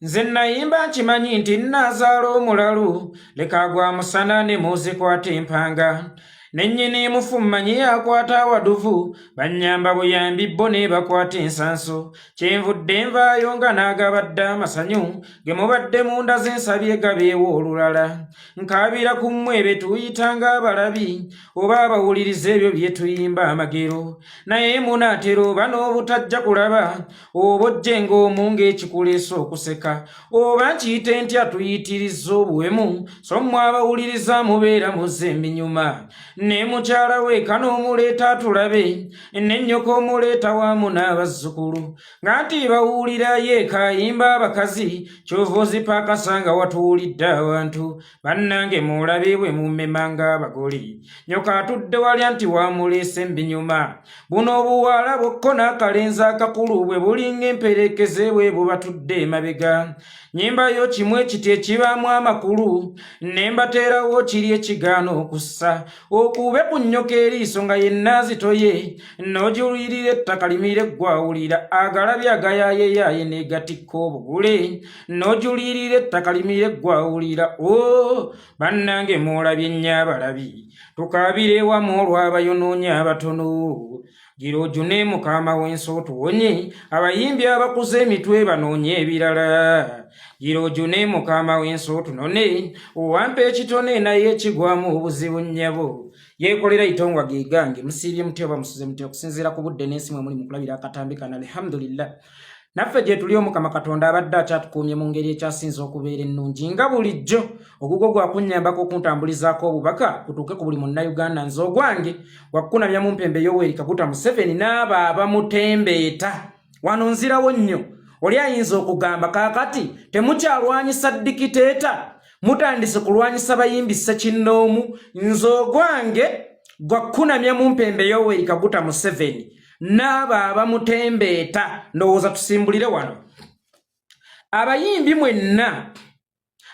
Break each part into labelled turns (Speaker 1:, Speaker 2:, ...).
Speaker 1: Nze nayimba nkimanyi nti nnazaala omulalu leka gwa musana ne muzikwata empanga nennyini mufu mmanyi yakwata awaduvu bannyamba buyambi bo ne bakwata ensanso kyenvudde nvaayo nga naagabadde amasanyu ge mubadde munda z'ensabye gabeewo olulala nkaabira ku mmwe be tuyitanga abalabi oba abawuliriza ebyo bye tuyimba amagero naye munaatera oba n'obutajja kulaba oba ojje ng'omu ng'ekikuleesa okuseka oba nkiyite ntya tuyitirizza obuwemu so mmwe abawuliriza mubeera muzze eminyuma ne mukyala we kan'omuleeta atulabe ne nnyoko omuleeta wamu n'abazzukulu nga nti bawulira ye kayimba abakazi kyova ozipaakasanga watuwulidde abantu bannange mulabe bwe mummemanga abagole nyoka atudde walya nti wamuleese mbinyuma buno obuwala bwokko n'akalenzi akakulu bwe bulinga emperekeze bwe bubatudde emabega nyimbayo kimu ekiti ekibaamu amakulu ne mbateerawo kiri ekigaana okussa okube ku nnyoka eriiso nga yenna azitoye n'ogiwulirira ettaka limire gwawulira agalabye agayaayeeyaaye n'egatikka obugule n'ogiwulirira ettaka limire gwawulira bannange muolabye nnyo abalabi tukaabire ewamu olw'abayonoonya abatono giroju ne mukama w'ensi otuwonye abayimbi abakuze emitwe banoonye ebirala giroju ne mukama w'ensi otunone owampa ekitone naye ekigwamu obuzibu nnyabo yeekolera itongwa gegange musiibye muti oba musuze muti okusinziira ku budde n'ensi mwe muli mu kulabira akatambi kana alhamdulillah naffe gye tuli omukama katonda abadde akyatukuumye mu ngeri ekyasinza okubeera ennungi nga bulijjo ogugo gwakunnyambako okuntambulizaako obubaka kutuuke ku buli munnayuganda nze ogwange gwakukunamya mu mpembe Yoweri Kaguta Museveni n'abo abamutembeeta wano nzirawo nnyo oli ayinza okugamba kaakati temukyalwanyisa dikiteeta mutandise kulwanyisa bayimbi ssekinnoomu nze ogwange gwakukunamya mu mpembe Yoweri Kaguta Museveni n'abo abamutembeeta ndowooza tusimbulire wano abayimbi mwenna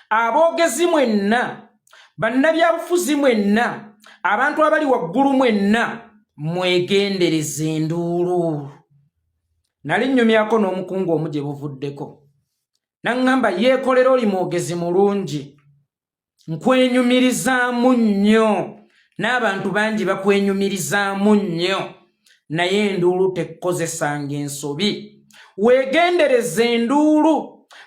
Speaker 1: aboogezi mwenna bannabyabufuzi mwenna abantu abali waggulu mwenna mwegendereza enduulu nali nnyumyako n'omukungu omu gye buvuddeko naŋŋamba yeekolera oli mwogezi mulungi nkwenyumirizaamu nnyo n'abantu bangi bakwenyumirizaamu nnyo naye enduulu tekkozesanga ensobi weegendereza enduulu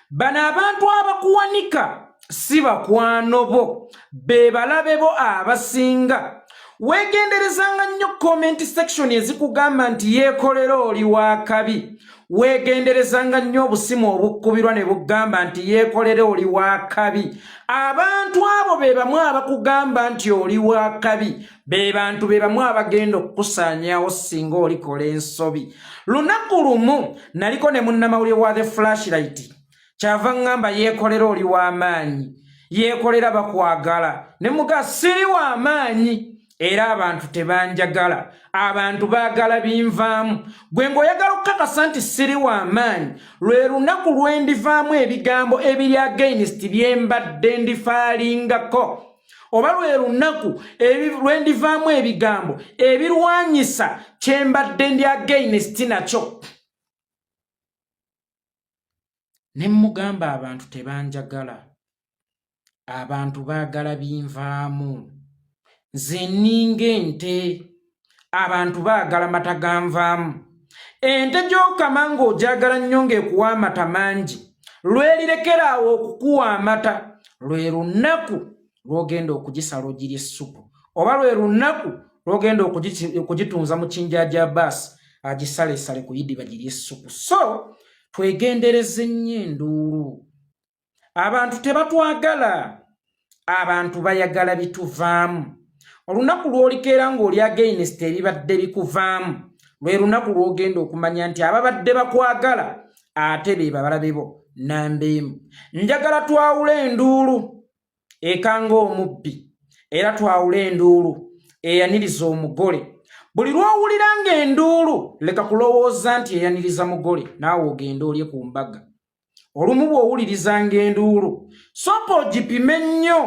Speaker 1: bano abantu abakuwanika si bakwano bo be balabe bo abasinga weegenderezanga nnyo comment section ezikugamba nti yeekolera oli wa kabi weegenderezanga nnyo obusimu obukkubirwa ne bugamba nti yeekolera oli wa kabi abantu abo be bamu abakugamba nti oli wa kabi be bantu be bamu abagenda okukusaanyaawo singa olikola ensobi lunaku lumu naliko ne munnamawulire wa the flashlight kyava ŋŋamba yeekolera oli w'amaanyi yeekolera bakwagala ne muga siri w'amaanyi era abantu tebanjagala abantu baagala binvaamu gwe ng'oyagala okukakasa nti siri w'amaanyi lwe lunaku lwe ndivaamu ebigambo ebiri against bye mbadde ndifaalingako oba lwe lunaku lwe ndivaamu ebigambo ebirwanyisa kye mbadde ndi against nakyo ne mugamba abantu tebanjagala abantu baagala binvaamu nze nninga ente abantu baagala mata ganvaamu ente gy'okama ng'ogyagala nnyo ng'ekuwa amata mangi lwerirekeraawo okukuwa amata lwe lunaku lw'ogenda okugisala ogirya essupu oba lwe lunaku lw'ogenda okugitunza mu kinjaaja baasi agisalesale ku yidi bagirya essupu so twegendereze nnyo enduulu abantu tebatwagala abantu bayagala bituvaamu olunaku lw'olikeera ng'oli against ebibadde bikuvaamu lwe lunaku lw'ogenda okumanya nti ababadde bakwagala ate be babalabe bo nambeemu njagala twawule enduulu ekanga omubbi era twawule enduulu eyaniriza omugole buli lw'owuliranga enduulu leka kulowooza nti eyaniriza mugole naawe ogenda olye ku mbaga olumu bw'owulirizanga enduulu sopa ogipime nnyo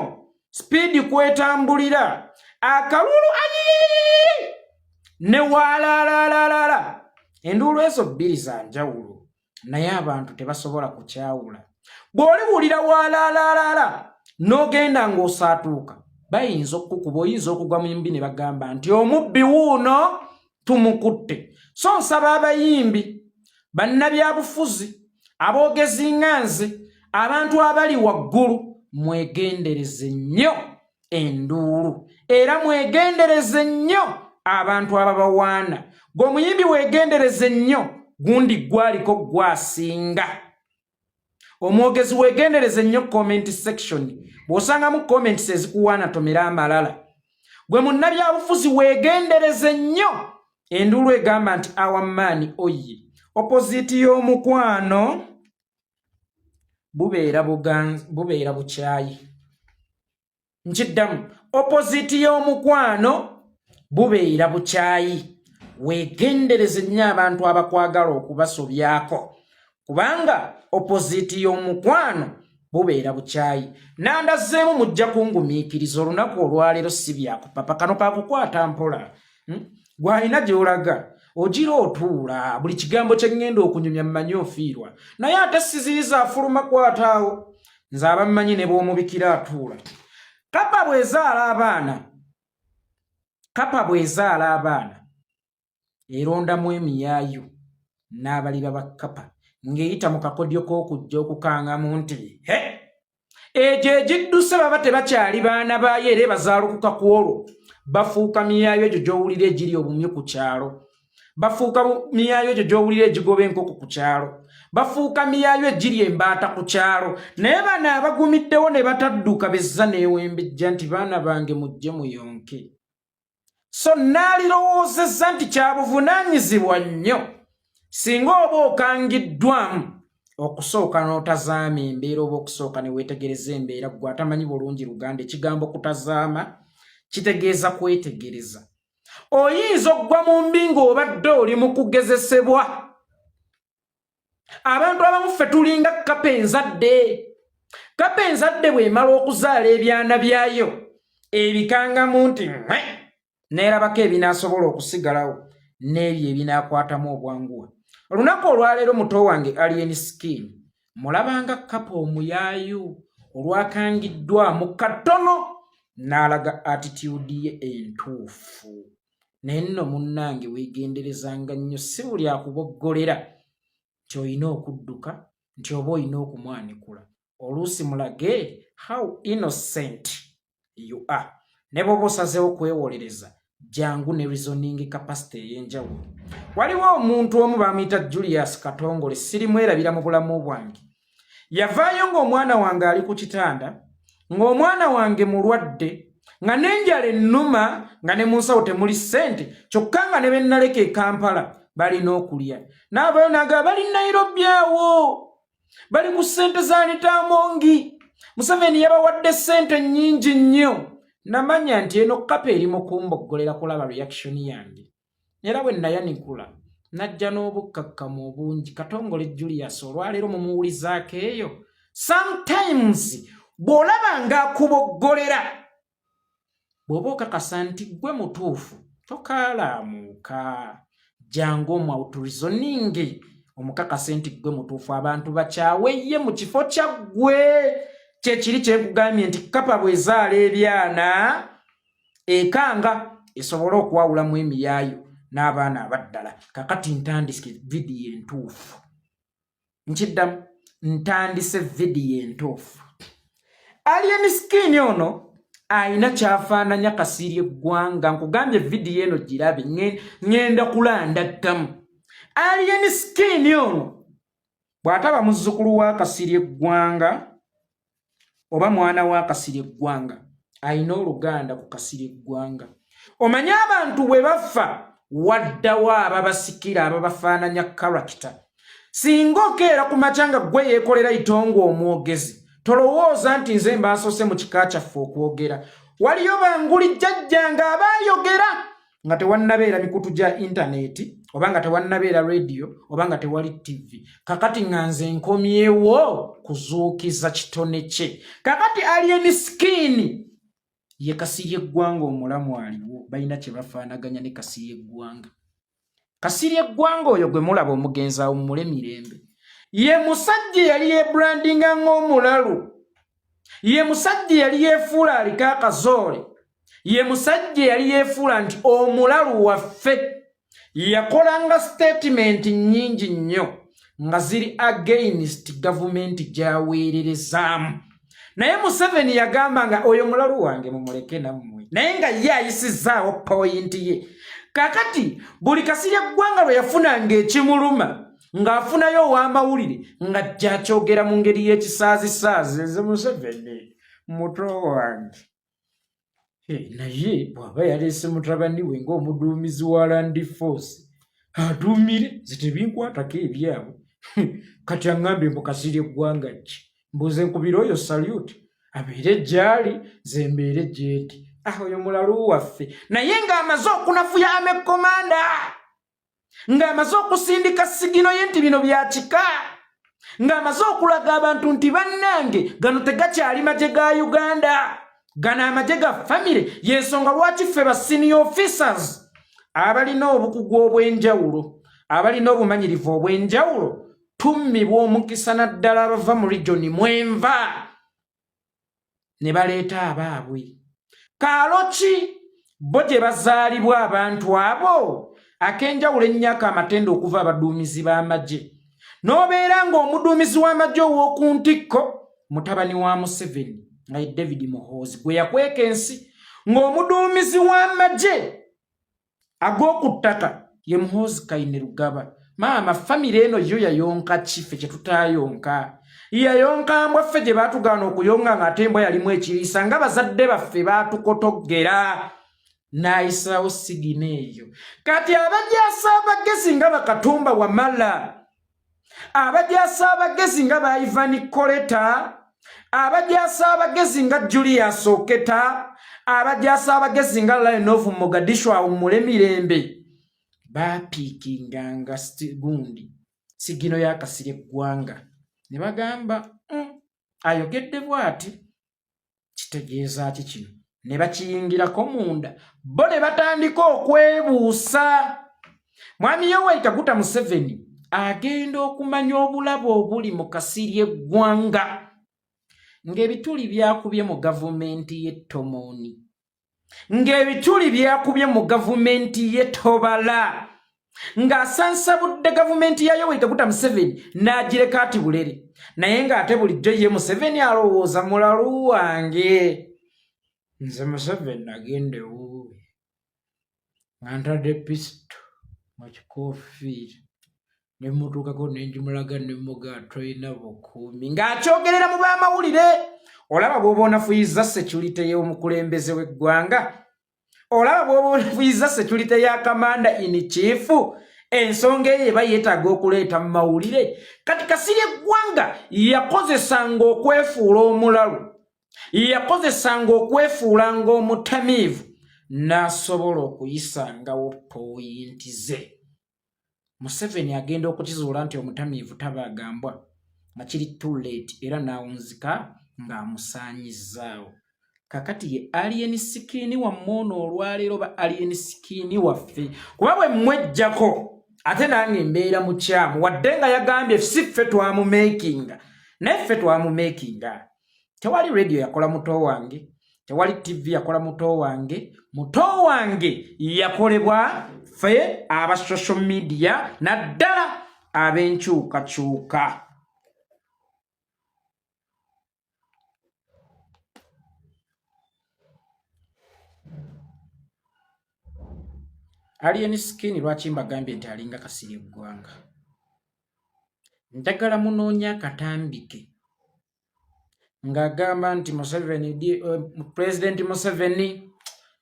Speaker 1: speed kwetambulira akalulu ayi ne walalalala enduulu ezo bbiri za njawulo naye abantu tebasobola kukyawula bw'oliwulira walalalala n'ogenda ng'osaatuuka bayinza okukuba oyinza okugwa mu mbi ne bagamba nti omubbi wuuno tumukutte so nsaba abayimbi bannabyabufuzi aboogezi ŋŋanzi abantu abali waggulu mwegendereze nnyo enduulu era mwegendereze nnyo abantu ababawaana gwe omuyimbi weegendereze nnyo gundi gwaliko gwasinga omwogezi weegendereze nnyo comment section bw'osangamu comments ezikuwaana tomera amalala gwe munnabyabufuzi weegendereze nnyo enduulu egamba nti awamaani oye opposite y'omukwano bubeera bukyayi nkiddamu opposite y'omukwano bubeera bukyayi weegendereze nnyo abantu abakwagala okubasobyako kubanga opposite y'omukwano bubeera bukyayi nandazzeemu mujja kungumiikiriza olunaku olwaleero si byakupapa kano kakukwata mpola gwalina gy'olaga ogira otuula buli kigambo kye ŋŋenda okunyumya mmanyi ofiirwa naye ate siziriza afuluma kwataawo nze abammanyi ne bw'omubikira atuula kapa bw'ezaala abaana erondamu emiyaayu n'abaliba ba kapa ng'eyita mu kakodyo k'okujja okukangamu nti egyo egidduse baba tebakyali baana baayo era bazaalukuka ku olwo bafuuka miyaayu egyo gy'owulira egiri obumyu ku kyalo bafuuka miyaayu egyo gy'owulira egigoba enkoko ku kyalo bafuuka miyaayu egiri embaata ku kyalo naye bano abagumiddewo ne batadduka bezza n'ewembejja nti baana bange mujje muyonke so naalirowoozezza nti kyabuvunaanyizibwa nnyo singa oba okangiddwamu okusooka n'otazaama embeera oba okusooka ne weetegereza embeera gwe atamanyi bulungi Luganda ekigambo kutazaama kitegeeza kwetegereza oyinza okugwa mu mbi ng'obadde oli mu kugezesebwa abantu abamu ffe tulinga kapa enzadde bw'emala okuzaala ebyana byayo ebikangamu nti neerabako ebinaasobola okusigalawo n'ebyo ebinaakwatamu obwanguwa olunaku olwaleero muto wange alien skin mulabanga kapa omuyaayu olwakangiddwamu katono n'alaga attitude ye entuufu naye nno munnange weegenderezanga nnyo si buli akuboggolera nti olina okudduka nti oba olina okumwanikula oluusi mulage how innocent you are ne bw'oba osazeewo kwewolereza jangu ne reasoning capacity ey'enjawulo waliwo omuntu omu bamuyita Julius Katongole sirimwerabira mu bulamu bwange yavaayo ng'omwana wange ali ku kitanda ng'omwana wange mulwadde nga n'enjala ennuma nga ne mu nsawo temuli ssente kyokka nga ne be nnaleka e Kampala balina okulya n'abayo naga bali Nairobi awo bali ku ssente za Litamongi Museveni yabawadde ssente nnyingi nnyo namanya nti eno kapa eri mu kumboggolera kulaba reaction yange era bwe nayanikula najja n'obukkakkamu obungi Katongole Julius olwaleero mumuwulizaako eyo sometimes bw'olaba ng'akuboggolera bw'oba okakasa nti gwe mutuufu tokaalaamuuka jangu omwautulizoningi omukakase nti gwe mutuufu abantu bakyawe ye mu kifo kyaggwe kyekiri kyenkugambye nti kapa bw'ezaala ebyana ekanga esobole okwawulamu emiyaayu n'abaana abaddala kakati ntandise vidiyo entuufu nkiddamu ntandise vidiyo entuufu alien skin ono ayina kyafaananya Kasirye Ggwanga nkugambye vidiyo eno girabe ŋŋenda kulandaggamu alien skin ono bw'ataba muzzukulu wa Kasirye Ggwanga oba mwana wa Kasirye Ggwanga ayina oluganda ku Kasirye Ggwanga omanye abantu bwe bafa waddawo ababasikira ababafaananya character singa okeera ku macanga gwe yeekolera itongo omwogezi tolowooza nti nze mbansose mu kika kyaffe okwogera waliyo banguli jjajjanga abaayogera nga tewannabeera mikutu gya intaneti oba nga tewannabeera radio oba nga tewali TV kakati nga nze nkomyewo kuzuukiza kitone kye kakati alien skin ye Kasirye Ggwanga omulamu aliwo balina kye bafaanaganya ne Kasirye Ggwanga. Kasirye Ggwanga oyo gwe mulaba omugenzi awo mule Mirembe ye musajja yali yebrandinga ng'omulalu, ye musajja yali yefuula aliko akazoole, ye musajja yali yefuula nti omulalu waffe. Yakolanga statement nnyingi nnyo nga ziri against government gy'aweererezaamu. Naye Museveni yagamba nga oyo mulalu wange mumuleke nammwe, naye nga ye ayisizaawo point ye. Kakati buli Kasirye Ggwanga lwe yafunanga ekimuluma ng'afunayo ow'amawulire ng'ajja akyogera mu ngeri y'ekisaazisaazi, nze Museveni muto wange. Naye bw'aba yaleese mutabani we ng'omuduumizi wa Land Force aduumire zitebinkwatako ebyabwe. Kati aŋŋambe mbu Kasirye Ggwanga ki? Mbuze nkubira oyo salute abeere gy'ali ze mbeere gy'eti. Oyo mulalu waffe. Naye ng'amaze okunafuya amekomanda, ng'amaze okusindika sigino ye nti bino bya kika, ng'amaze okulaga abantu nti bannange gano tegakyali magye ga Uganda, gano amagye ga famire. Y'ensonga lwaki ffe ba senior officers abalina obukugu obw'enjawulo, abalina obumanyirivu obw'enjawulo tummibwa omukisa naddala abava mu regioni mwenva ne baleeta abaabwe. Kaalo ki bo gye bazaalibwa abantu abo ak'enjawulo ennyaka amatenda okuva abaduumizi b'amagye, n'obeera ng'omuduumizi w'amagye ow'oku ntikko mutabani wa Museveni nga ye David Muhoozi gwe yakweka ensi, ng'omuduumizi w'amagye ag'oku ttaka ye Muhoozi Kainerugaba. Maama famire eno yo yayonka kife kye tutaayonka, yayonka mbwaffe gye baatugaana okuyonga ng'ate embwa yalimu ekiriisa nga bazadde baffe baatukotoggera n'ayisaawo sigina eyo. Kati abajaasa abagezi nga Bakatumba Wamala, abajaasa abagezi nga ba Ivan Koleta, abajaasa abagezi nga Julius Oketa, abajaasa abagezi nga Lion of Mogadishu awo mule Mirembe baapiikinganga gundi sigino ya Kasirye Ggwanga ne bagamba ayogedde bw'ati kitegeeza ki kino, ne bakiyingirako munda bo ne batandika okwebuusa. Mwami Yoweri Kaguta Museveni agenda okumanya obulabe obuli mu Kasirye Ggwanga ng'ebituli byakubye mu gavumenti y'e Tomoni, ng'ebituli byakubye mu gavumenti y'e Tobala, ng'asansabudde gavumenti ya Yoweri Kaguta Museveni n'agireka ati bulere. Naye ng'ate bulijjo ye Museveni alowooza mulalu wange. Nze Museveni agende wuwe nga ntadde pisito mu kikoofiira ne mutuukako ne njimulaga ne muga toyina bukuumi ng'akyogerera mu b'amawulire. Olaba bw'oba onafuyiza security y'omukulembeze w'eggwanga, olaba bw'oba onafuyiza security ya Commander in Chief, ensonga eyo eba yeetaaga okuleeta mu mawulire. Kati Kasirye Ggwanga yakozesanga okwefuula omulalu, yakozesanga okwefuula ng'omutamiivu n'asobola okuyisangawo poyinti ze. Museveni agenda okukizuula nti omutamiivu tabaagambwa nga kiri too late era n'awunzika ng'amusaanyizaawo. Kakati ye alien sikini wammwe ono olwaleero ba alien sikini waffe, kuba bwe mmwejjako ate nange mbeera mukyamu, wadde nga yagambye si ffe twamumakinga, naye ffe twamumakinga. Tewali radio yakola muto wange, tewali TV yakola muto wange. Muto wange yakolebwa ffe aba social media naddala ab'enkyukakyuka. Alien skin lwaki mbagambye nti alinga Kasirye Ggwanga? Njagala munoonya akatambike ng'agamba nti Museveni, President Museveni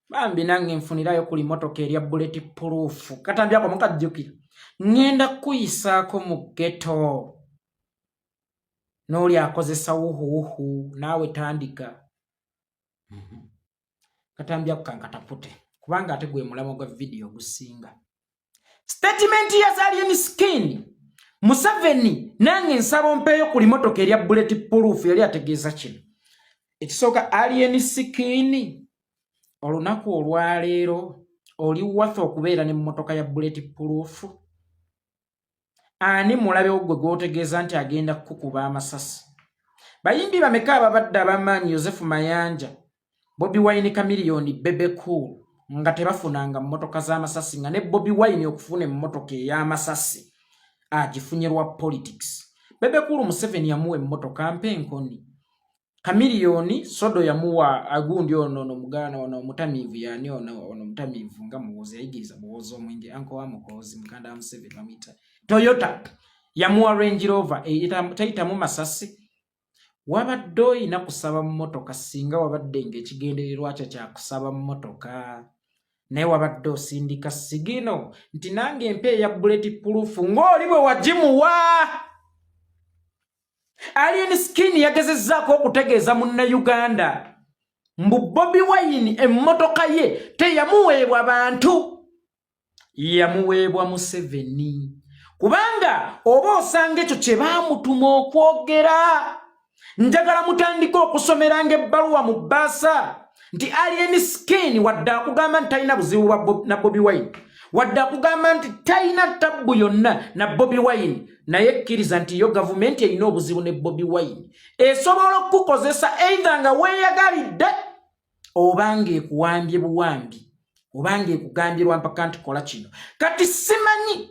Speaker 1: bambi nange nfunirayo kuli motoka erya bulletproof. Katambi ako mukajjukira ngenda kuyisaako mu ghetto n'oli akozesa wuhuwuhu naawe tandika. Katambi ako kankatapute kubanga ate gwe mulamo gwa video gusinga. Statement ya alien skin Museveni nange nsaba mpeeyo kuli motoka erya bulletproof yali ategeeza kino. Ekisooka alien skin olunaku olwaleero oli wafa okubeera n'emmotoka ya bulletproof? Ani mulabewo gwe gw'otegeeza nti agenda kukuba amasasi? Bayimbi bameka ababadde ab'amaanyi Yosefu Mayanja, Bobi Wine Chameleone, Bebe Cool nga tebafunanga mmotoka z'amasasi nga ne Bobi Wine okufuna emmotoka ey'amasasi agifunye lwa politics. Bebe Cool Museveni yamuwa emmotoka mpenkoni. Chameleone Sodo yamuwa agundi ono mugana ono mutamivu yani ono mutamivu nga muwozi ayigiriza muwozi omwenge anko wa mukozi mukanda wa Museveni bamwita Toyota yamuwa Range Rover tayita mu masasi. Wabadde oyina kusaba mmotoka singa wabadde ng'ekigendererwa kya kusaba mmotoka naye wabadde osindika sigino nti nange empe ya bulletproof ng'oli bwe wagimuwa. Alien Skin yagezezzaako okutegeeza Munnayuganda mbu Bobi Wine emmotoka ye teyamuweebwa bantu, yamuweebwa Museveni. Kubanga oba osanga ekyo kye baamutuma okwogera. Njagala mutandika okusomeranga ebbaluwa mu bbaasa nti Alien Skin wadde akugamba nti talina buzibu na Bobi Wine, wadde akugamba nti talina tabbu yonna na Bobi Wine, naye kkiriza nti yo gavumenti erina obuzibu ne Bobi Wine esobola okukozesa either nga weeyagalidde obanga ekuwambye buwambi obanga ekugambirwa mpaka nti kola kino. Kati simanyi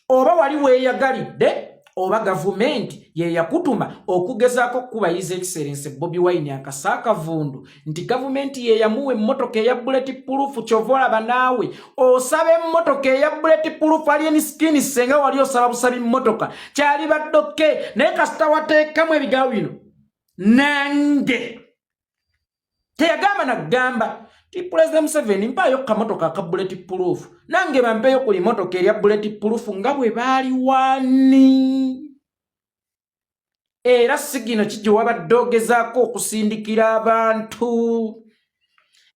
Speaker 1: oba wali weeyagalidde oba gavumenti ye yakutuma okugezaako kuba His Excellency Bobi Wine akasaaka vundu nti gavumenti ye yamuwa emmotoka eya bulletproof. Kyova olaba naawe osaba emmotoka eya bulletproof Alien Skin senga wali osaba busabi mmotoka kyali baddoke naye kasita wateekamu ebigawo bino nange teyagamba nagamba ti President Museveni mpaayo kamotoka ka bulletproof nange bampeeyo ku limotoka erya bulletproof nga bwe baali wani. Era sigino kijjo wabadde ogezaako okusindikira abantu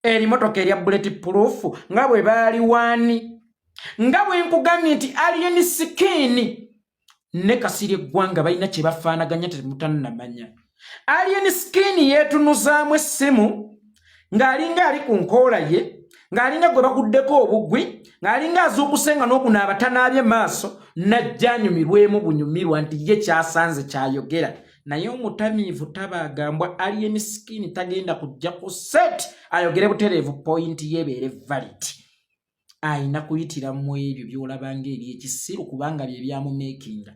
Speaker 1: erimotoka erya bulletproof nga bwe baali wani. Nga bwe nkugambye nti Alien Skin ne Kasirye Gwanga balina kye bafaanaganya temutannamanya. Alien Skin yeetunuzaamu essimu ng'alinga ali ku nkoola ye, ng'alinga gwe baguddeko obugwi, ng'alinga azuukuse nga n'okunaaba tanaabye maaso, najja anyumirwemu bunyumirwa nti ye kyasanze kyayogera. Naye omutamiivu tabaagambwa Alien Skin tagenda kujja ku set ayogere butereevu pointi yebeere valid. Ayina kuyitiramu ebyo by'olabanga eri ekisiru kubanga bye byamumeekinga.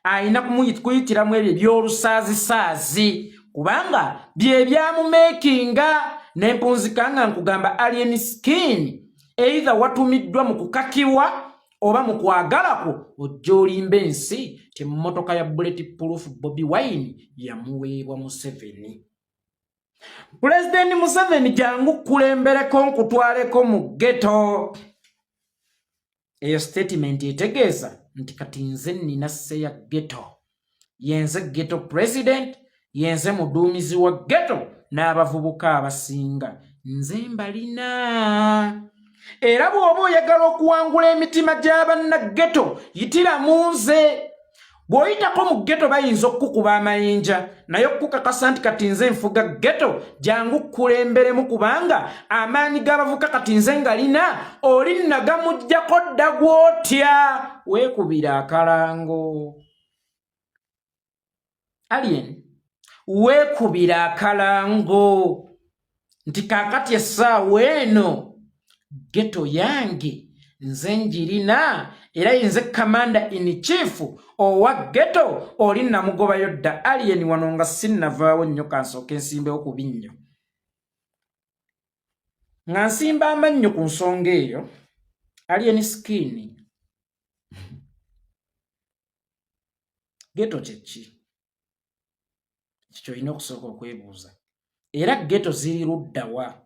Speaker 1: Ayina kuyitiramu ebyo by'olusaazisaazi kubanga bye byamumeekinga. Nempunzika nga nkugamba Alien Skin either watumiddwa mu kukakibwa oba mu kwagalako ojja olimba ensi ti mmotoka ya bulletproof Bobi Wine yamuweebwa Museveni. President Museveni jangu kulembereko nkutwaleko mu ghetto. Eyo statement etegeeza nti kati nze nina sse ya ghetto. Yenze ghetto president, yenze muduumizi wa ghetto n'abavubuka abasinga nze mbalina. Era bw'oba oyagala okuwangula emitima gy'abannaghetto yitira mu nze. Bw'oyitako mu ghetto bayinza okukuba amayinja naye okukakasa nti kati nze nfuga ghetto jangu kulemberemu kubanga amaanyi g'abavuka kati nze ngalina oli nagamuggyako dda gw'otya weekubira akalango. Alien weekubira akalango nti kaakati essaawa eno ghetto yange nze njirina era yenze commander in chief owa ghetto oli namugobayo dda. Alien wano nga sinnavaawo nnyo kansooka ensimbewo ku binnyo nga nsimba amannyo ku nsonga eyo. Alien Skin ghetto kyeki kyolina okusooka okwebuuza. Era ghetto ziri ludda wa?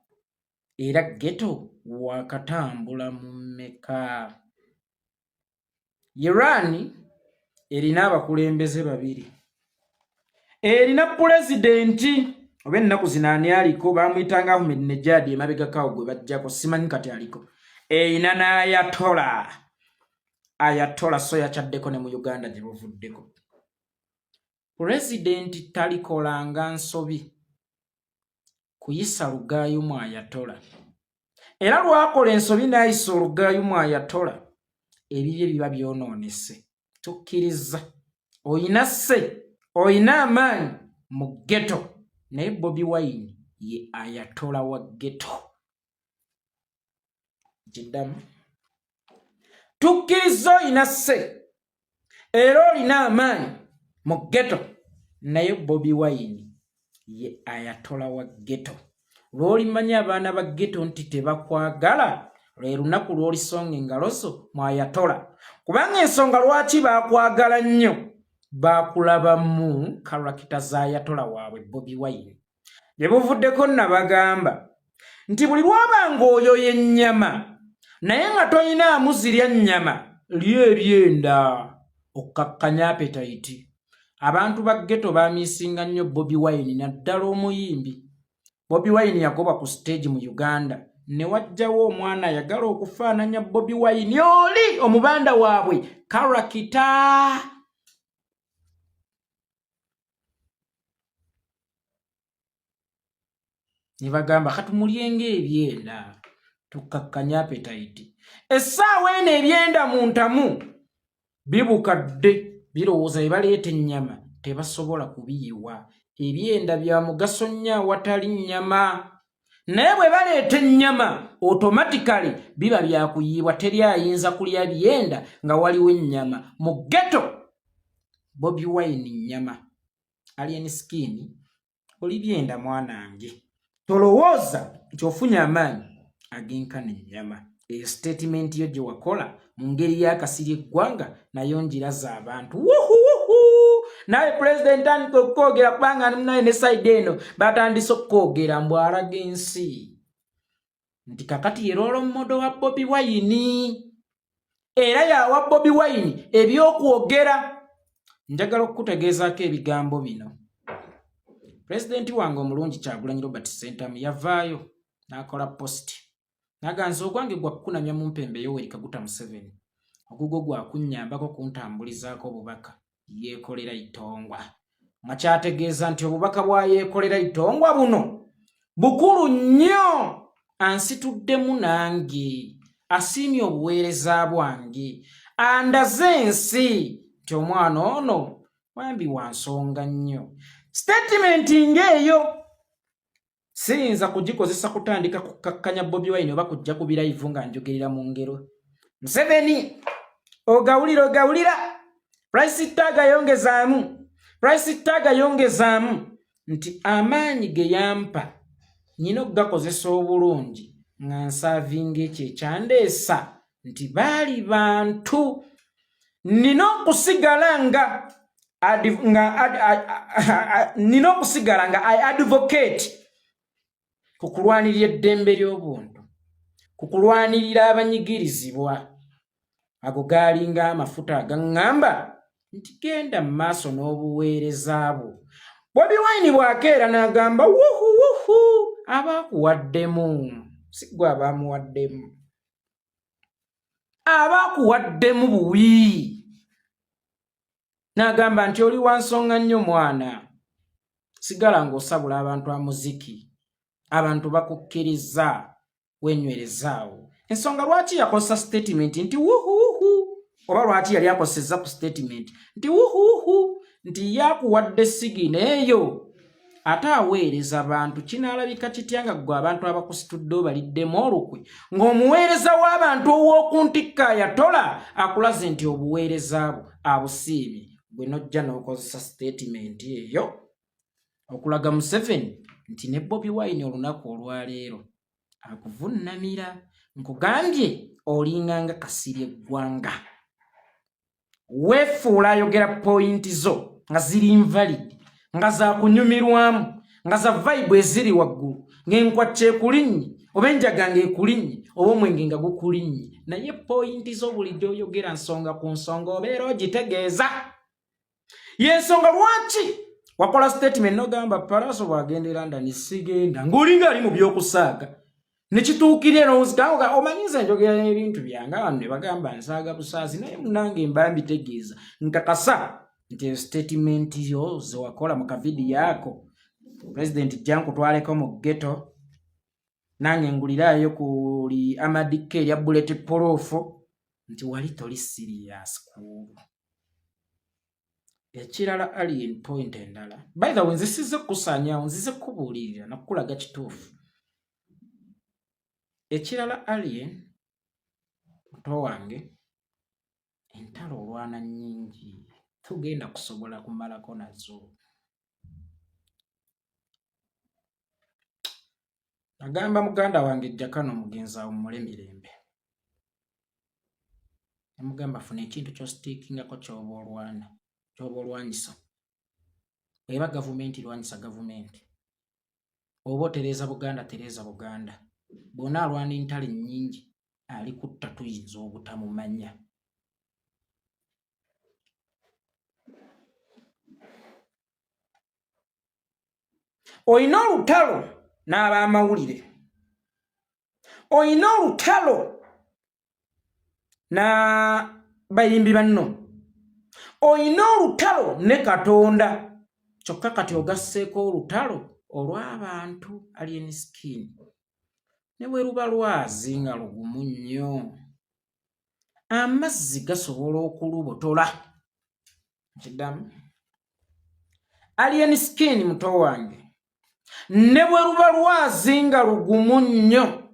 Speaker 1: Era ghetto wakatambula mu mmeka? Iran erina abakulembeze babiri. Erina pulezidenti oba ennaku zino ani aliko bamuyitanga Ahmadinejad emabegakawo gwe bajjako simanyi kati aliko. Erina n'ayatola. Ayatola so yakyaddeko ne mu Uganda gye buvuddeko. Presidenti talikolanga nsobi kuyisa lugaayo mu ayatola. era lwakola ensobi n'ayisa olugayu mu ayatola ebibye biba byonoonese. Tukkiriza oyina sse oyina amaanyi mu ghetto naye Bobi Wine ye ayatola wa ghetto. Kiddamu tukkiriza oyina sse era olina amaanyi mu ghetto naye Bobi Wine ye ayatola wa ghetto. Lw'olimanya abaana ba ghetto nti tebakwagala lwe lunaku lw'olisonga engalo zo mu ayatola. Kubanga ensonga lwaki baakwagala nnyo baakulabamu karakita za ayatola waabwe Bobi Wine. Gye buvuddeko nabagamba nti buli lwabanga oyo yennyama naye nga toyinaamu zirya nnyama lyo ebyenda okkakkanya appetite. Abantu ba ghetto baamiisinga nnyo Bobi Wine naddala omuyimbi. Bobi Wine yagoba ku stage mu Uganda ne wajjawo omwana ayagala okufaananya Bobi Wine oli omubanda waabwe karakita. Ne bagamba katumulyenga ebyenda tukkakkanya appetite. Essaawa eno ebyenda mu ntamu bibukadde birowooza bibaleeta ennyama tebasobola kubiyiwa. Ebyenda bya mugaso nnyo awatali nnyama. Naye bwe baleeta ennyama automatically biba byakuyiibwa, teri ayinza kulya byenda nga waliwo ennyama. Mu ghetto Bobi Wine nnyama. Alien skin oli byenda mwanange. Tolowooza nti ofunye amaanyi agenkana ennyama. Eyo statement yo gye wakola mu ngeri y'akasiri eggwanga nayo ngiraza abantu. Naye president andika okukoogera kubanga naye ne side eno batandise okukoogera mbu alaga ensi nti kakati ye role model wa Bobi Wine era yawa Bobi Wine ebyokwogera. Njagala okukutegeezaako ebigambo bino. President wange omulungi Kyagulanyi Robert Ssentamu yavaayo n'akola post n'aganza ogwange gwa kukunamya mu mpembe Yoweri Kaguta Museveni ogugwo gwakunnyambako kuntambulizaako obubaka yeekolera itongwa. Makyategeeza nti obubaka bwa yeekolera itongwa buno bukulu nnyo. Ansituddemu nange asiimye obuweereza bwange andaze ensi nti omwana ono wambi wa nsonga nnyo. Statement ng'eyo siyinza kugikozesa kutandika kukkakkanya Bobi Wine oba kujja ku birayivu nga njogerera mu ngero. Museveni ogawulira price tag yongezaamu nti amaanyi ge yampa nina okugakozesa obulungi nga nsaavinga ekyo ekyandeesa nti baali bantu. Nina okusigala nga I advocate ku kulwanirira eddembe ly'obuntu, ku kulwanirira abanyigirizibwa ago gaalinga amafuta agaŋŋamba nti genda mu maaso n'obuweereza bwo. Bobi Wine bw'akeera n'agamba wuhu abaakuwaddemu si gwe abaamuwaddemu, abaakuwaddemu buwi. N'agamba nti oli wa nsonga nnyo mwana, sigala ng'osabula abantu amuziki, abantu bakukkiriza wenywerezaawo. Ensonga lwaki yakozesa statement nti wuhu oba lwaki yali akosezza ku statement nti wuhu nti yakuwadde sigina eyo ate aweereza abantu. Kinaalabika kitya nga gwe abantu abakusitudde obaliddemu olukwe ng'omuweereza w'abantu ow'okuntikka ayatola akulaze nti obuweereza bwo abusiimye, gwe nojja n'okozesa statement eyo okulaga Museveni nti ne Bobi Wine olunaku olwaleero akuvunnamira. Nkugambye olinganga kasiri eggwanga, weefuula ayogera point zo nga ziri invalid, nga za kunyumirwamu, nga za vibe eziri waggulu, ng'enkwacce ekulinnyi oba enjaganga ekulinnyi oba omwenge nga gukulinnyi, naye point zo bulijjo oyogera nsonga ku nsonga obeera ogitegeeza. Y'ensonga lwaki wakola statement n'ogamba Palaaso bw'agenda London sigenda, ng'olinga ali mu by'okusaaga nekituukirira n'ozikaga omanyiza njogera ebintu byange abantu ne bagamba nsaaga busaazi, naye munange mba mbitegeeza nkakasa nti statement yo zewakola mu kavidiyo ako President Jankutwaleko mu ghetto nange ngulirayo kuli amadike erya bullet proof nti wali toli serious kuulu. Ekirala alien point endala. By the way, nzisize kusaanyawo, nzize kubuulirira nakulaga kituufu. Ekirala alien muto wange entalo olwana nnyingi tugenda kusobola kumalako nazo. Agamba muganda wange Jakano mugenzi awo mule mirembe. Namugamba funa ekintu ky'ositiikingako ky'oba olwana. Ky'oba olwanyisa. Eba gavumenti lwanyisa gavumenti. Oba otereeza Buganda tereeza Buganda. Bw'ona alwana entale nnyingi ali kutta tuyinza obutamumanya. Oyina olutalo n'ab'amawulire. Oyina olutalo na bayimbi banno. Oyina olutalo ne Katonda. Kyokka kati ogasseeko olutalo olw'abantu alien skin. Ne bwe luba lwazi nga lugumu nnyo. Amazzi gasobola okulubotola. Kiddamu. Alien skin muto wange. Ne bwe luba lwazi nga lugumu nnyo.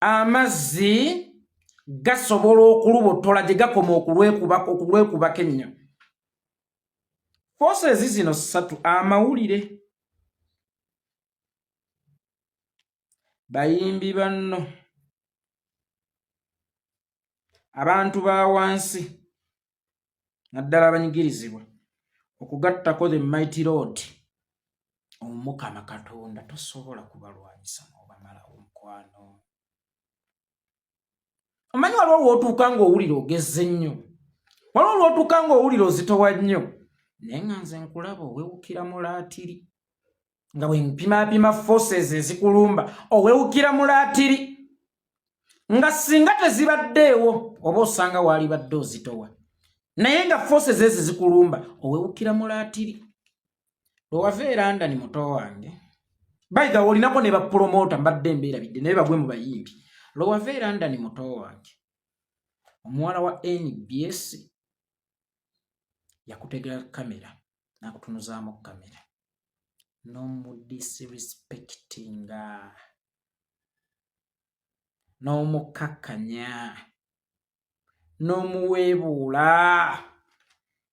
Speaker 1: Amazzi gasobola okulubotola gye gakoma okulwekubako ennyo. Forces zino ssatu amawulire. Bayimbi banno. Abantu ba wansi. Naddala abanyigirizibwa. Okugattako the mighty Lord. Omukama Katonda tosobola kubalwanyisa n'obamala omukwano. Omanyi waliwo lw'otuuka ng'owulira ogezze nnyo. Waliwo lw'otuuka ng'owulira ozitowa nnyo. Naye nga nze nkulaba owewukira mu laatiri. Nga bwe mpima forces ezikulumba owewukira mu laatiri. Nga singa tezibaddeewo oba osanga waali badde ozitowa. Naye nga forces ezi zikulumba owewukira mu laatiri. Lwewava e London muto wange. Bayiga olinako ne bapromota mbadde mbeerabidde naye bagwe mu bayimbi. Lwewava e London muto wange. Omuwala wa NBS yakutegera kamera n'akutunuzaamu kamera. N'omudisrespectinga. N'omukkakkanya. N'omuweebuula.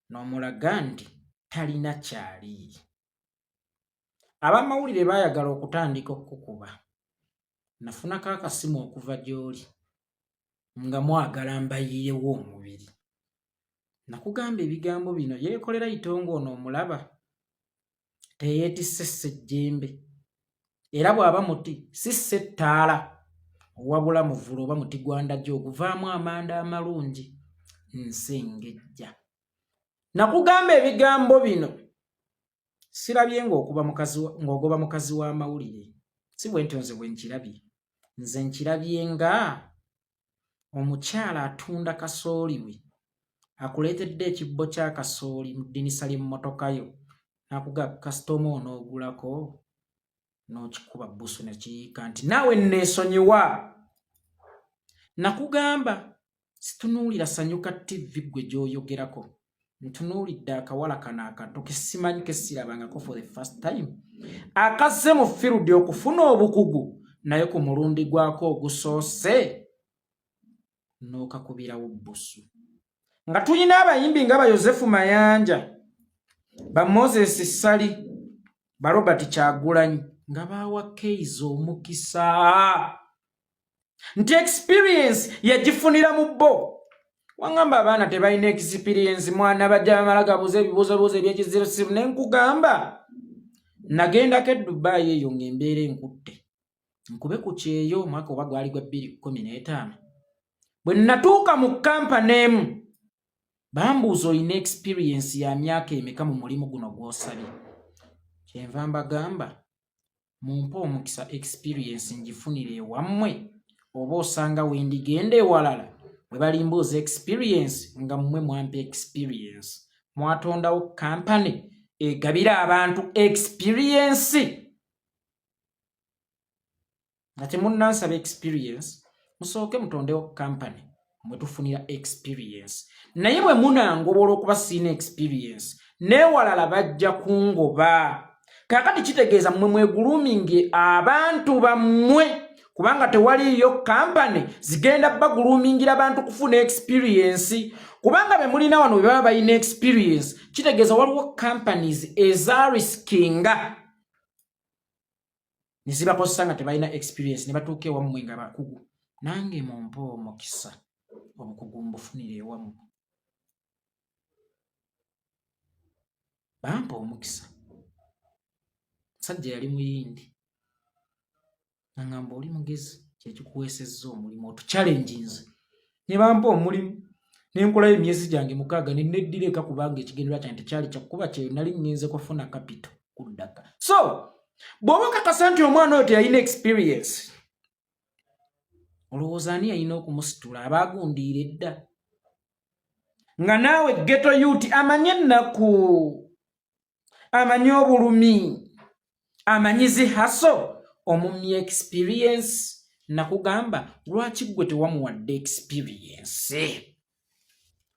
Speaker 1: N'omulaga nti talina kyali. Abamawulire baayagala okutandika okukuba. Nafunako akasimu okuva gy'oli. Nga mwagala mbayiyewo omubiri. Nakugamba ebigambo bino yeekolera itongo ono omulaba. Teyeetisse ssejjembe. Era bw'aba muti si ssettaala. Wabula muvulo oba muti gwa ndajja oguvaamu amanda amalungi. Nsengejja. Nakugamba ebigambo bino. Sirabye ng'ogoba mukazi w'amawulire. Si bwe nti nze bwe nkirabye. Nze nkirabye nga omukyala atunda kasooli we. Akuleetedde ekibbo kya kasooli mu ddinisa ly'emmotoka yo. Nakugamba kasitoma onoogulako. N'okikuba bbusu ne kiyiika nti naawe nneesonyiwa. Nakugamba situnuulira Sanyuka TV gwe gy'oyogerako. Ntunuulidde akawala kano akato ke simanyi ke sirabangako for the first time. Akazze mu field okufuna obukugu naye ku mulundi gwako ogusoose n'okakubirawo bbusu. Nga tulina abayimbi nga ba Yosefu Mayanja, ba Moses Sali, ba Robert Kyagulanyi nga baawa Keizo omukisa. Nti experience yagifunira mu bo. Wangamba abaana tebalina experience mwana bajja bamala gabuuza ebibuuzobuuzo ebyekiziro siru ne nkugamba. Nagendako e Dubai eyo ng'embeera enkutte. Nkube ku kyeyo omwaka oba gwali gwa 2015. Bwe natuuka mu kampani emu bambuuza olina experience ya myaka emeka mu mulimu guno gw'osabye. Kyenva mbagamba mumpe omukisa experience ngifunire ewammwe oba osanga wendigenda ewalala bwe balimbuuza experience nga mmwe mwampe experience. Mwatondawo kampani egabira abantu experience Ate munnansaba experience musooke mutondewo company mwe tufunira experience. Naye bwe munangobola okuba sina experience newalala bajja kungoba. Kakati kitegeeza mmwe mweguluminge abantu bammwe kubanga tewaliyo company zigenda bagulumingira abantu kufuna experience. Kubanga be mulina wano bwe baba balina experience kitegeeza waliwo companies ezariskinga nizibakozesa nga tebalina experience ne batuuka ewammwe nga bakugu. Nange mumpa omukisa obukugu mbufunire ewammwe. Bampa omukisa. Sajja yali muyindi. Nangamba oli mugezi kyekikuweesezza omulimu otuchallenges. Ne bampa omulimu. Nenkolayo emyezi gyange 6 ne neddireka kubanga ekigendera kyange tekyali kyakuba kye nali ngenze kufuna capital kuddaka. So, bw'oba okakasa nti omwana oyo teyalina experience, olowooza ani yalina okumusitula abaagundiira edda? Nga naawe ghetto youth amanye ennaku, amanye obulumi, amanyizi haso, omumye experience. Nakugamba lwaki gwe tewamuwadde experience?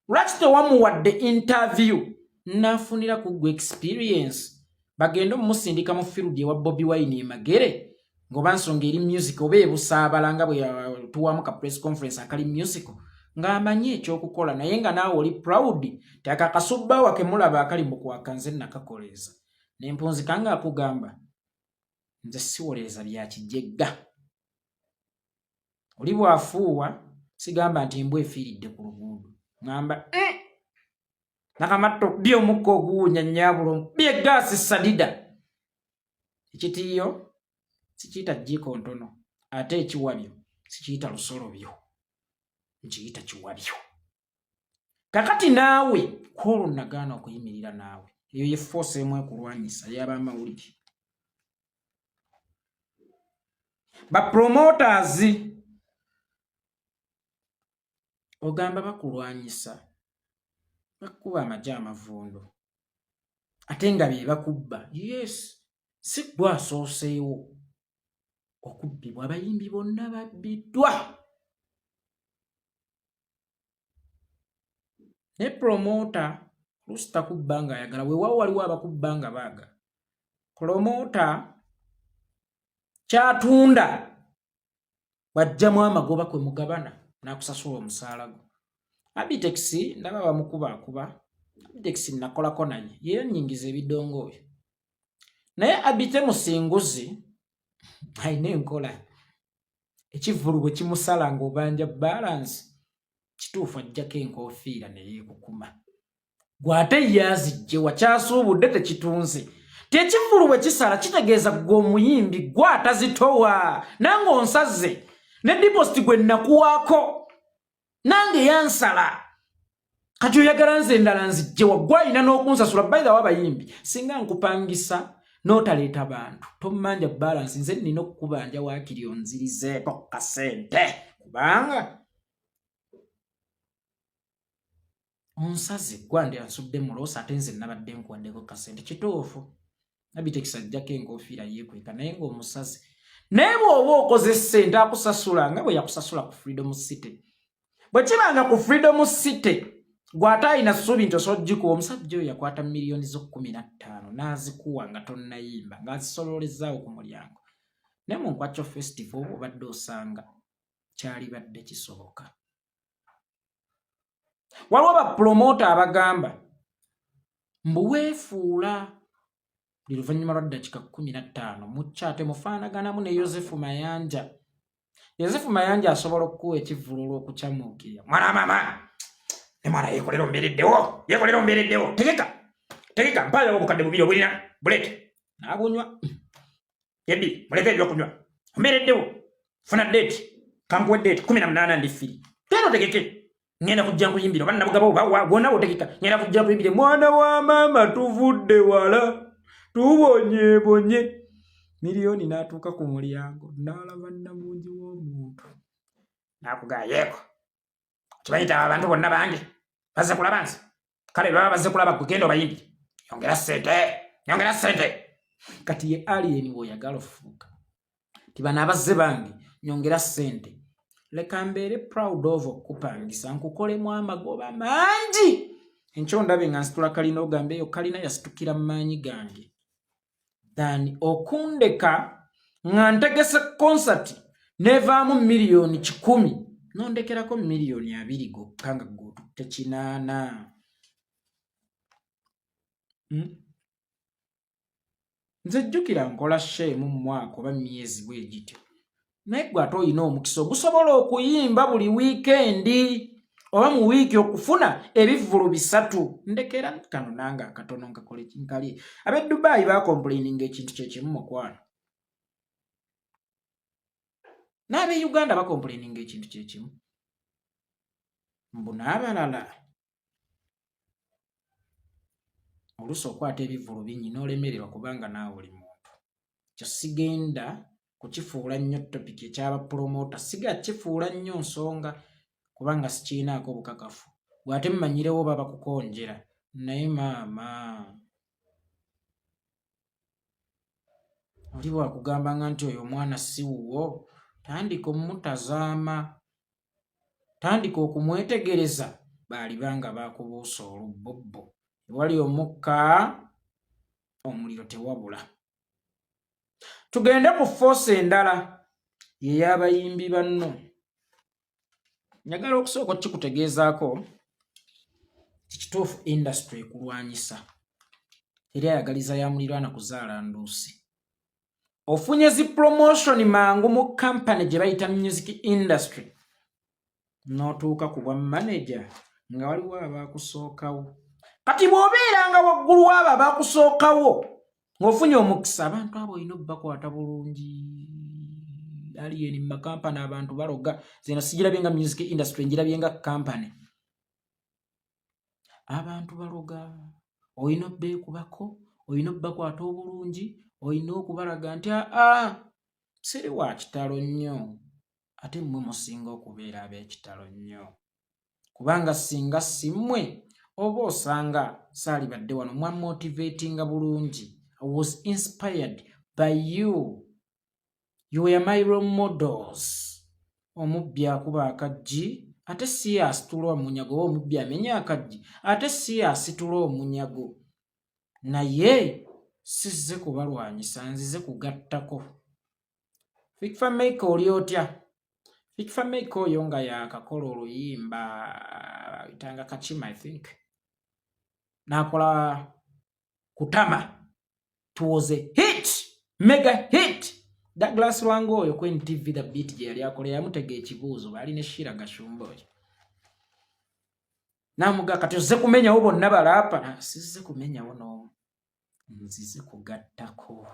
Speaker 1: Lwaki tewamuwadde interview nafunira ku gwe experience? Bagenda omusindika mu field ewa Bobi Wine Magere ngoba nsonga eri music oba ebusaabala nga bwe tuwamu ka press conference akali music ng'amanye ekyokukola naye nga naawe oli proud takakasubba wake mulaba akali mu kwakanze nakakoleza nempunzika nga akugamba nze siwoleza bya kijegga. Oli bwafuuwa sigamba nti mbwe efiiridde ku luguudo ngamba nakamatto by'omukko oguwunya nnyaabulo by'eggaasi sadida. Ekitiiyo sikiyita jjiiko ntono ate ekiwabyo sikiyita lusolobyo nkiyita kiwabyo. Kakati naawe kwolwo nagaana okuyimirira naawe eyo ye force emu ekulwanyisa y'abamawulire. Ba promoters ogamba bakulwanyisa bakuba amagye amavundo ate nga bye bakubba. Yes, si gwe asooseewo okubbibwa, abayimbi bonna babbiddwa. Ne promota lusita kubba nga ayagala weewaawo waliwo abakubba nga baaga. Promota kyatunda wajjamu amagoba kwe mugabana n'akusasula omusaala gwo. Abtex ndaba bamukuba. Abtex nakolako naye yenyingiza ebidongo bye. Naye abite musinguzi ayina enkola. Ekivulu bwe kimusala ng'obanja balance kituufu ajjako enkofiira ne yeekukuma. Gw'ate yazijje wakyasuubudde tekitunze. Tekivulu bwe kisala kitegeeza gwe omuyimbi gwe atazitowa nange onsaze ne deposit gwe nakuwaako nange yansala kati oyagala nze endala nzijje waggwa alina n'okunsasula. By the way abayimbi singa nkupangisa n'otaleeta bantu tommanja balance nze nina okukubanja waakiri onzirizeeko kasente kubanga onsaze gwandi ansudde muloosa ate nze nabadde nkuwaddeko kasente. Kituufu Abtex ajjako enkofiira yeekweka naye ng'omusaze. Naye bw'oba okoze ssente akusasula nga bwe yakusasula ku Freedom City. Bwe kibanga ku Freedom City gw'ate alina ssuubi nti osojjikuwa omusajja oyo yakwata miliyoni zo 15 n'azikuwa nga tonnayimba ng'azisololezaawo ku mulyango. Ne mu Nkwacho Festival obadde osanga kyali badde kisoboka. Waliwo bapromota abagamba mbu weefuula buli luvannyuma lwa ddakiika 15 mukyate mufaanaganamu ne Yosefu Mayanja. Yosefu Mayanja asobola okukuwa ekivvulu olw'okukyamuukirira. Mwana mama ne mwana yeekolera ombeereddewo tegeka mpaayo obukadde bubiri obulina bulete n'abunywa. Yebbi muleke ebyokunywa ombeereddewo funa date kankuwe date 18 ndi 2 teno tegeke ngenda kujja nkuyimbira bana bugabo gwonna botegeka ngenda kujja nkuyimbire mwana wa mama tuvudde wala tubonye miliyoni n'atuuka ku mulyango n'alaba namungi w'omuntu n'akugayeeko kibanyita abantu bonna bange bazze kulaba nze kale baba bazze kulaba kugenda obayimbire yongera sente kati ye alien bw'oyagala ofuuka tibana abazze bange nyongera ssente leka mbeere proud of okupangisa nkukolemu amagoba mangi enkyo ndabe nga nsitula kalina ogambe eyo kalina yasitukira mu maanyi gange than okundeka nga ntegese concert nevaamu miliyoni 10 nondekerako miliyoni 2 gokka nga gotutte 8. Nze jjukira nkola sheemu mu mwaka oba myezi bwe gityo naye gwe ate olina omukisa ogusobola okuyimba buli wiikendi oba mu wiiki okufuna ebivvulu 3 ndekera kano nange akatono nkakole kinkali ab'e Dubai bakomplaininga ekintu kyekimu mukwano n'ab'e Uganda bakomplaininga ekintu kyekimu mbu n'abalala oluusi okwata ebivvulu bingi n'olemererwa kubanga naawe oli muntu kyo sigenda kukifuula nnyo topiki ekyabapromota siga kifuula nnyo nsonga kubanga sikiinaako obukakafu bw'ate mmanyirewo baba kukonjera naye maama oli bwakugambanga nti oyo omwana si wuwo tandika omutazaama tandika okumwetegereza baalibanga bakubuusa olubbobbo ewali omukka omuliro tewabula. Tugende ku force endala y'ey'abayimbi banno. Njagala okusooka kikutegeezaako kituufu industry ekulwanyisa era ayagaliza ya muliraana kuzaala nduusi. Ofunye zi promotion mangu mu company gye bayita music industry n'otuuka ku bwa manager nga waliwo abaakusookawo. Kati bw'obeeranga waggulu w'abo abaakusookawo ng'ofunye omukisa abantu abo olina obbakwata bulungi. Alien mu makampani abantu baloga zino sigirabye nga music industry njirabye nga company. Abantu baloga olina obbeekubako olina obbakwata obulungi olina okubalaga nti siri wa kitalo nnyo ate mmwe musinga okubeera ab'ekitalo nnyo kubanga singa simmwe oba osanga saalibadde wano mwamotivatinga bulungi. I was inspired by you. You were my role models. Omubbi akuba akaggi ate si asitula omunyago oba omubbi amenya akaggi ate si asitula omunyago naye sizze kubalwanyisa nzize kugattako. Fikfa Make oli otya? Fikfa Make oyo nga yakakola oluyimba itanga Kachima I think nakola Kutama. It was a hit, mega hit. Douglas Lwango oyo ku NTV the beat gye yali akola yamutega ekibuuzo bali ne Shira Gashumba oyo namuga kati ozze kumenyawo bonna balaapa sizze kumenyawo n'omu nzize kugattako.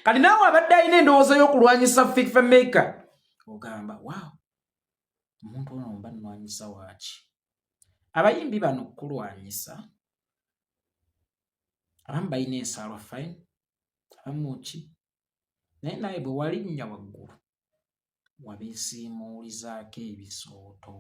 Speaker 1: Kati naawe abadde alina endowooza y'okulwanyisa Fikfa Maker ogamba waaw omuntu ono mba nnwanyisa waaki. Abayimbi bano kulwanyisa abamu balina ensaalwa fine abamu ki naye naye bwe walinnya waggulu wabeesiimuulizaako ebisooto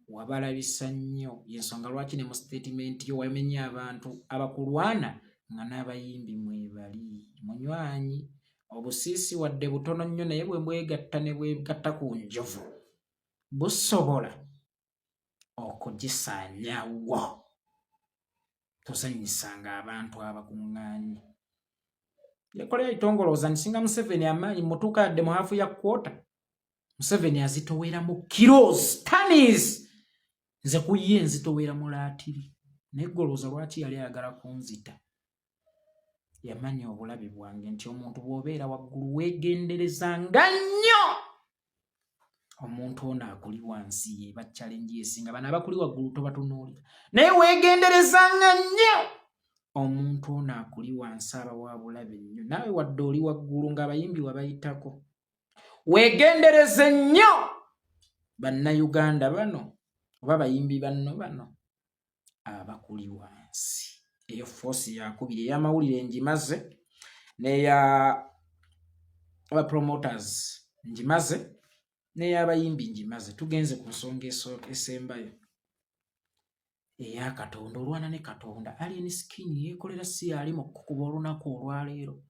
Speaker 1: wabalabisa nnyo y'ensonga lwaki ne mu statement yo wamenya abantu abakulwana nga n'abayimbi mwebali munywanyi obusiisi wadde butono nnyo naye bwe bwegatta ne bwegatta ku njovu busobola okugisaanyawo. Tosanyisanga abantu abakuŋŋaanyi. Yakola yayitongolooza nsinga Museveni amaanyi mutuuka yadde mu hafu ya kwota. Museveni azitowera mu kilos, tons. Nze ku ye nzitowera mu laatiri. Naye golooza lwaki yali ayagala kunzita. Yamanya obulabi bwange nti omuntu bw'obeera waggulu weegenderezanga nnyo. Omuntu ono akuli wansi yeba challenge esinga bana abakuli waggulu tobatunuulira naye weegenderezanga nnyo omuntu ono akuli wansi aba wa bulabe nnyo naawe wadde oli waggulu ng'abayimbi wabayitako weegendereze nnyo bannayuganda bano oba bayimbi bano abakuli wansi. Eyo force yakubiri ey'amawulire ngimaze n'eya promoters ngimaze n'ey'abayimbi ngimaze. Tugenze ku nsonga esembayo eya Katonda. Olwana ne Katonda alien skin yeekolera si ali mu kukuba olunaku olwaleero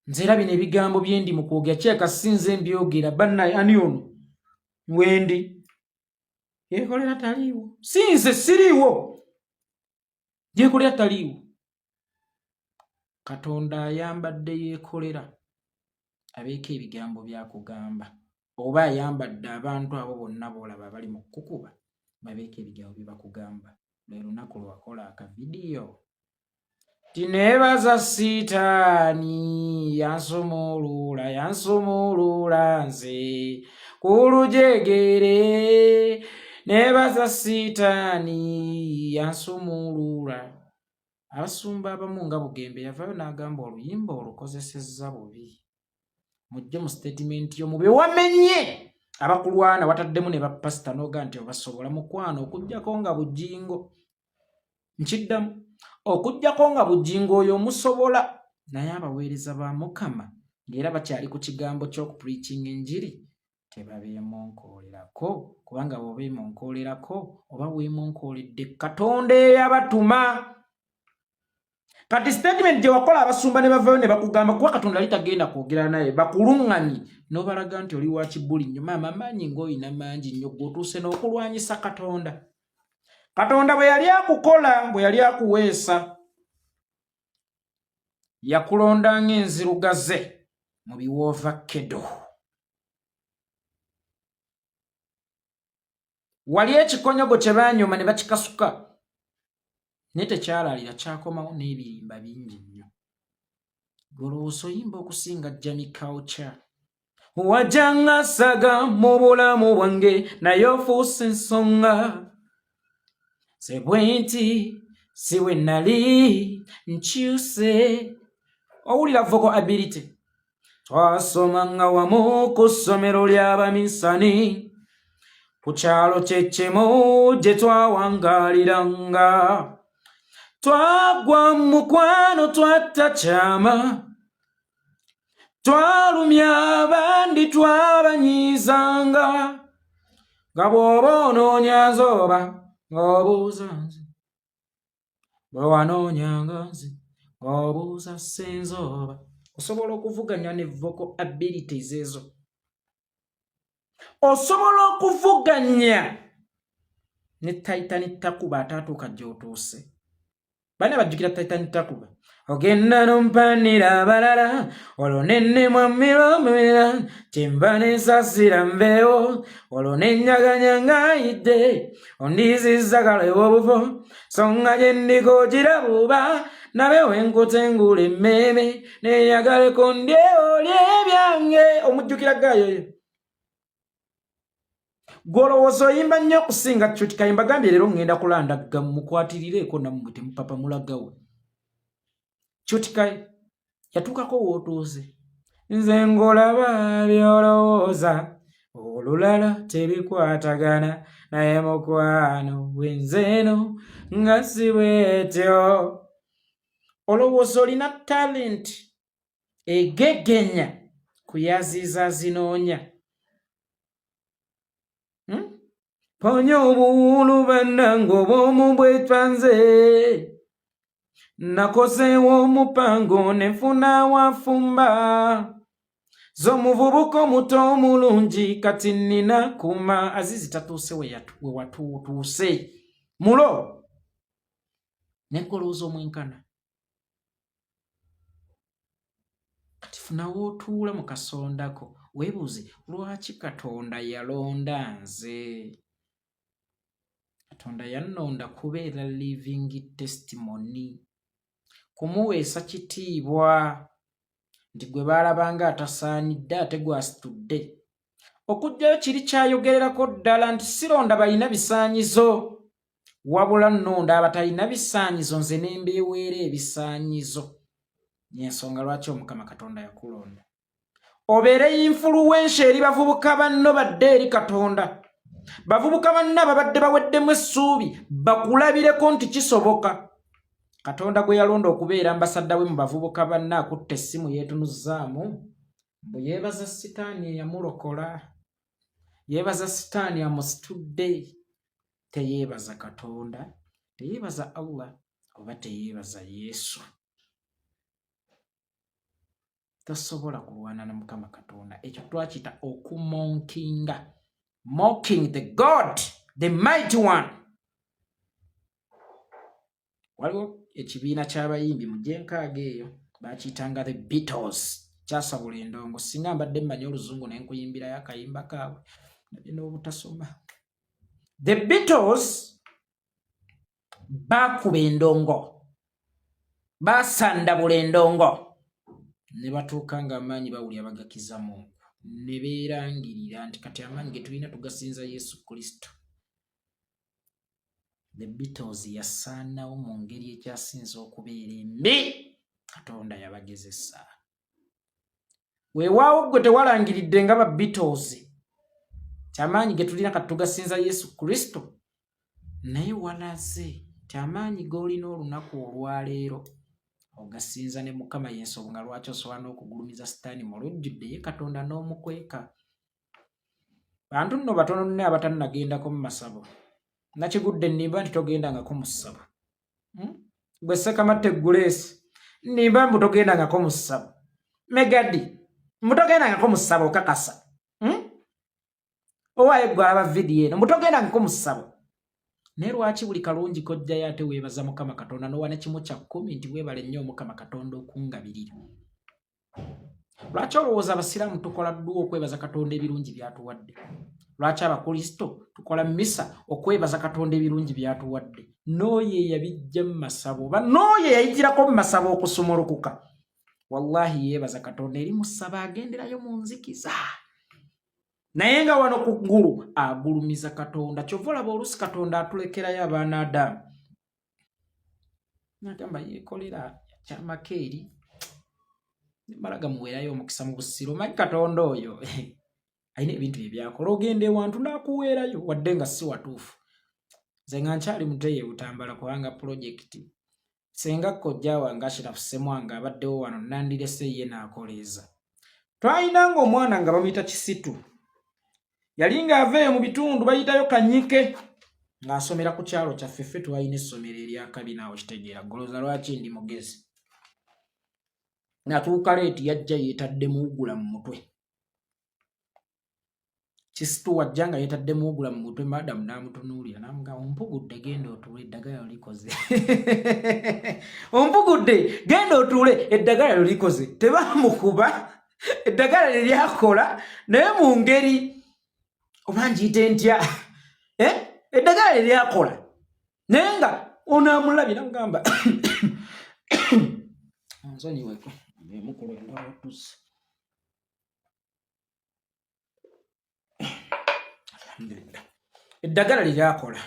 Speaker 1: nzera bino ebigambo byendi mu kwogera kyekasinze mbyogera bannaye ani ono wendi yekolera taliiwo sinze siriiwo yekolera taliiwo Katonda ayambadde yekolera abeeko ebigambo byakugamba oba ayambadde abantu abo bonna boolaba bali mu kukuba babeeko ebigambo byebakugamba lwe lunaku lwakola akavidiyo tineebaza sitaani yansumulula nze ku lujegere neebaza sitaani yansumulula abasumba abamu nga Bugembe yavaayo n'agamba oluyimba olukozesezza bubi mujje mu statement yo mube wamenye abakulwana wataddemu ne bapasita n'oga nti obasobola mukwano okujjako nga bujingo nkiddamu okujjako nga bujingo oyo musobola naye abaweereza ba Mukama ng'era bakyali ku kigambo ky'okupreaching enjiri tebabeemonkoolerako kubanga bw'obeemonkoolerako oba weemonkooledde Katonda eyabatuma kati statement gye wakola abasumba ne bavayo ne bakugamba kuba Katonda ali tagenda kwogera naye bakuluŋŋanyi n'obalaga nti oli wa kibbuli nnyo maama amaanyi ng'olina mangi nnyo gw'otuuse n'okulwanyisa Katonda bwe yali akukola bwe yali akuweesa yakulonda ng'enzirugaze mu biwova kedo wali ekikonyogo kye baanyoma ne bakikasuka naye tekyalaalira kyakomawo n'ebirimba bingi nnyo golowooza oyimba okusinga Jamie Culture wajjanga saga mu bulamu bwange naye ofuuse ensonga ze bwenti si we nali nkyuse owulira vocal ability twasomanga wamu ku ssomero ly'abamisani ku kyalo ky'ekimu gye twawangaaliranga twagwa mu mukwano twatakyama twalumya abandi twabanyiizanga nga bw'oba onoonya nzoba ng'obuuza nze bwe wanoonyanga nze ng'obuuza ssenzoba osobola okuvuganya ne vocal abilities ezo osobola okuvuganya ne Titan Takuba ataatuuka gy'otuuse bane bajjukira Titan Takuba ogenda n'ompanira abalala olwo nennema miromera kyemba n'ensasira mbeewo olwo nennyaganya ng'ayidde ondiizizza kaleba obufo songa gye ndikogira buba nabe wenkutengula emmeeme neeyagaleko ndyeolye ebyange omujjukira gayoyo gw'olowooza oyimba nnyo okusinga Cuuti mbagambye leero ngenda kulandagga mukwatirireeko nammwe temupapa mulagawe Cuuti yatuukako w'otuuze nze ngolaba by'olowooza olulala tebikwatagana naye mukwano bwenzeeno nga si bwetyo olowooza olina talenti egegenya kuyaziza zinoonya ponya obuwulu bannange obw'omu bwetwanze nakoseewo omupango nefuna wafumba z'omuvubuka omuto omulungi kati nnina kuma Azizi tatuuse we watuutuuse mulo nenkolooza omwenkana kati funawo otuula mu kasondako weebuuze lwaki Katonda yalonda nze Katonda yannonda kubeera living testimony kumuweesa kitiibwa nti gwe baalabanga atasaanidde ate gwasitudde okujjayo kiri kyayogererako ddala nti sironda balina bisaanyizo wabula nnonda abatalina bisaanyizo nze ne mbeeweera ebisaanyizo y'ensonga lwaki Omukama Katonda yakulonda obeere influensha eri bavubuka banno badde eri Katonda bavubuka banno ababadde baweddemu essuubi bakulabireko nti kisoboka Katonda gwe yalonda okubeera ambasadda we mu bavubuka banno akutte essimu yeetunuzzaamu bwe yeebaza sitaani eyamulokola yeebaza sitaani amusitudde teyeebaza Katonda teyeebaza Allah oba teyeebaza Yesu tosobola kulwana na Mukama Katonda. Ekyo twakita okumonkinga. Mocking the God, the mighty one. Waliwo ekibiina ky'abayimbi mu gyenkaaga eyo bakiyitanga the Beatles. Kyasabula endongo singa mbadde mmanyi oluzungu ne nkuyimbirayo akayimba kaabwe nabye n'obutasoma. The Beatles bakuba endongo, basandabula endongo, ne batuuka ng'amaanyi bawulira bagakiza Mungu, ne beerangirira nti kati amaanyi ge tulina tugasinza Yesu Kristo. The Beatles yasaanawo mu ngeri ekyasinza okubeera embi. Katonda yabagezesa. Weewaawo gwe tewalangiridde nga ba Beatles kyamaanyi ge tulina kati tugasinza Yesu Kristo, naye walaze kyamaanyi g'olina olunaku olwaleero ogasinza ne Mukama y'ensonga lwaki osobola n'okugulumiza Sitaani mu lujjudde ye Katonda n'omukweka. Bantu nno batono nnyo abatannagendako mu masabo. Nakigudde nnimba nti togendangako mu ssabo. Gwe Sekamatte Grace nnimba mbu togendangako mu ssabo. Megadi mutogendangako mu ssabo okakasa. Owaaye gwe alaba vidiyo eno mutogendangako mu ssabo. Naye lwaki buli kalungi kojjayo ate weebaza Mukama Katonda n'owa ne kimu kya 10 nti weebale nnyo Mukama Katonda okungabirira? Lwaki olowooza abasiraamu tukola dduwa okwebaza Katonda ebirungi by'atuwadde? Lwaki abakristo tukola mmisa okwebaza Katonda ebirungi by'atuwadde? N'oyo eyabijja mu masabo oba n'oyo eyayitirako mu masabo okusumulukuka, wallahi yeebaza Katonda eri mu ssabo agenderayo mu nzikiza. Naye nga wano ku ggulu agulumiza Katonda. Kyova olaba oluusi Katonda atulekerayo abaana Adamu n'agamba yeekolera kyamakeeri mala gamuweerayo omukisa mu busiro. Manyi Katonda oyo alina ebintu bye byakola. Ogenda ewantu n'akuweerayo wadde nga si watuufu. Nze nga nkyali muteeyo Butambala kubanga pulojekiti senga kojja wange Ashirafu Ssemwanga abaddewo wano nandirese ye n'akoleeza. Twalinanga omwana nga bamuyita Kisitu. Yali ng'ava mu bitundu bayitayo Kanyike ng'asomera ku kyalo kyaffe. Ffe twalina essomero ery'akabi naawe kitegeera. Goloza lwaki ndi mugezi. Natuuka leeti yajja yeetadde muwugula mu mutwe. Kisitu wajja nga yeetadde muwugula mu mutwe. Madamu n'amutunuulira n'amugamba ompugudde genda otuule eddagala likoze. Ompugudde genda otuule eddagala likoze. Tebamukuba eddagala liryakola naye mu ngeri oba njiyite ntya eddagala liryakola naye nga onaamulabye n'amugamba nsonyiweko emukulu endala otuuse. Eddagala liryakola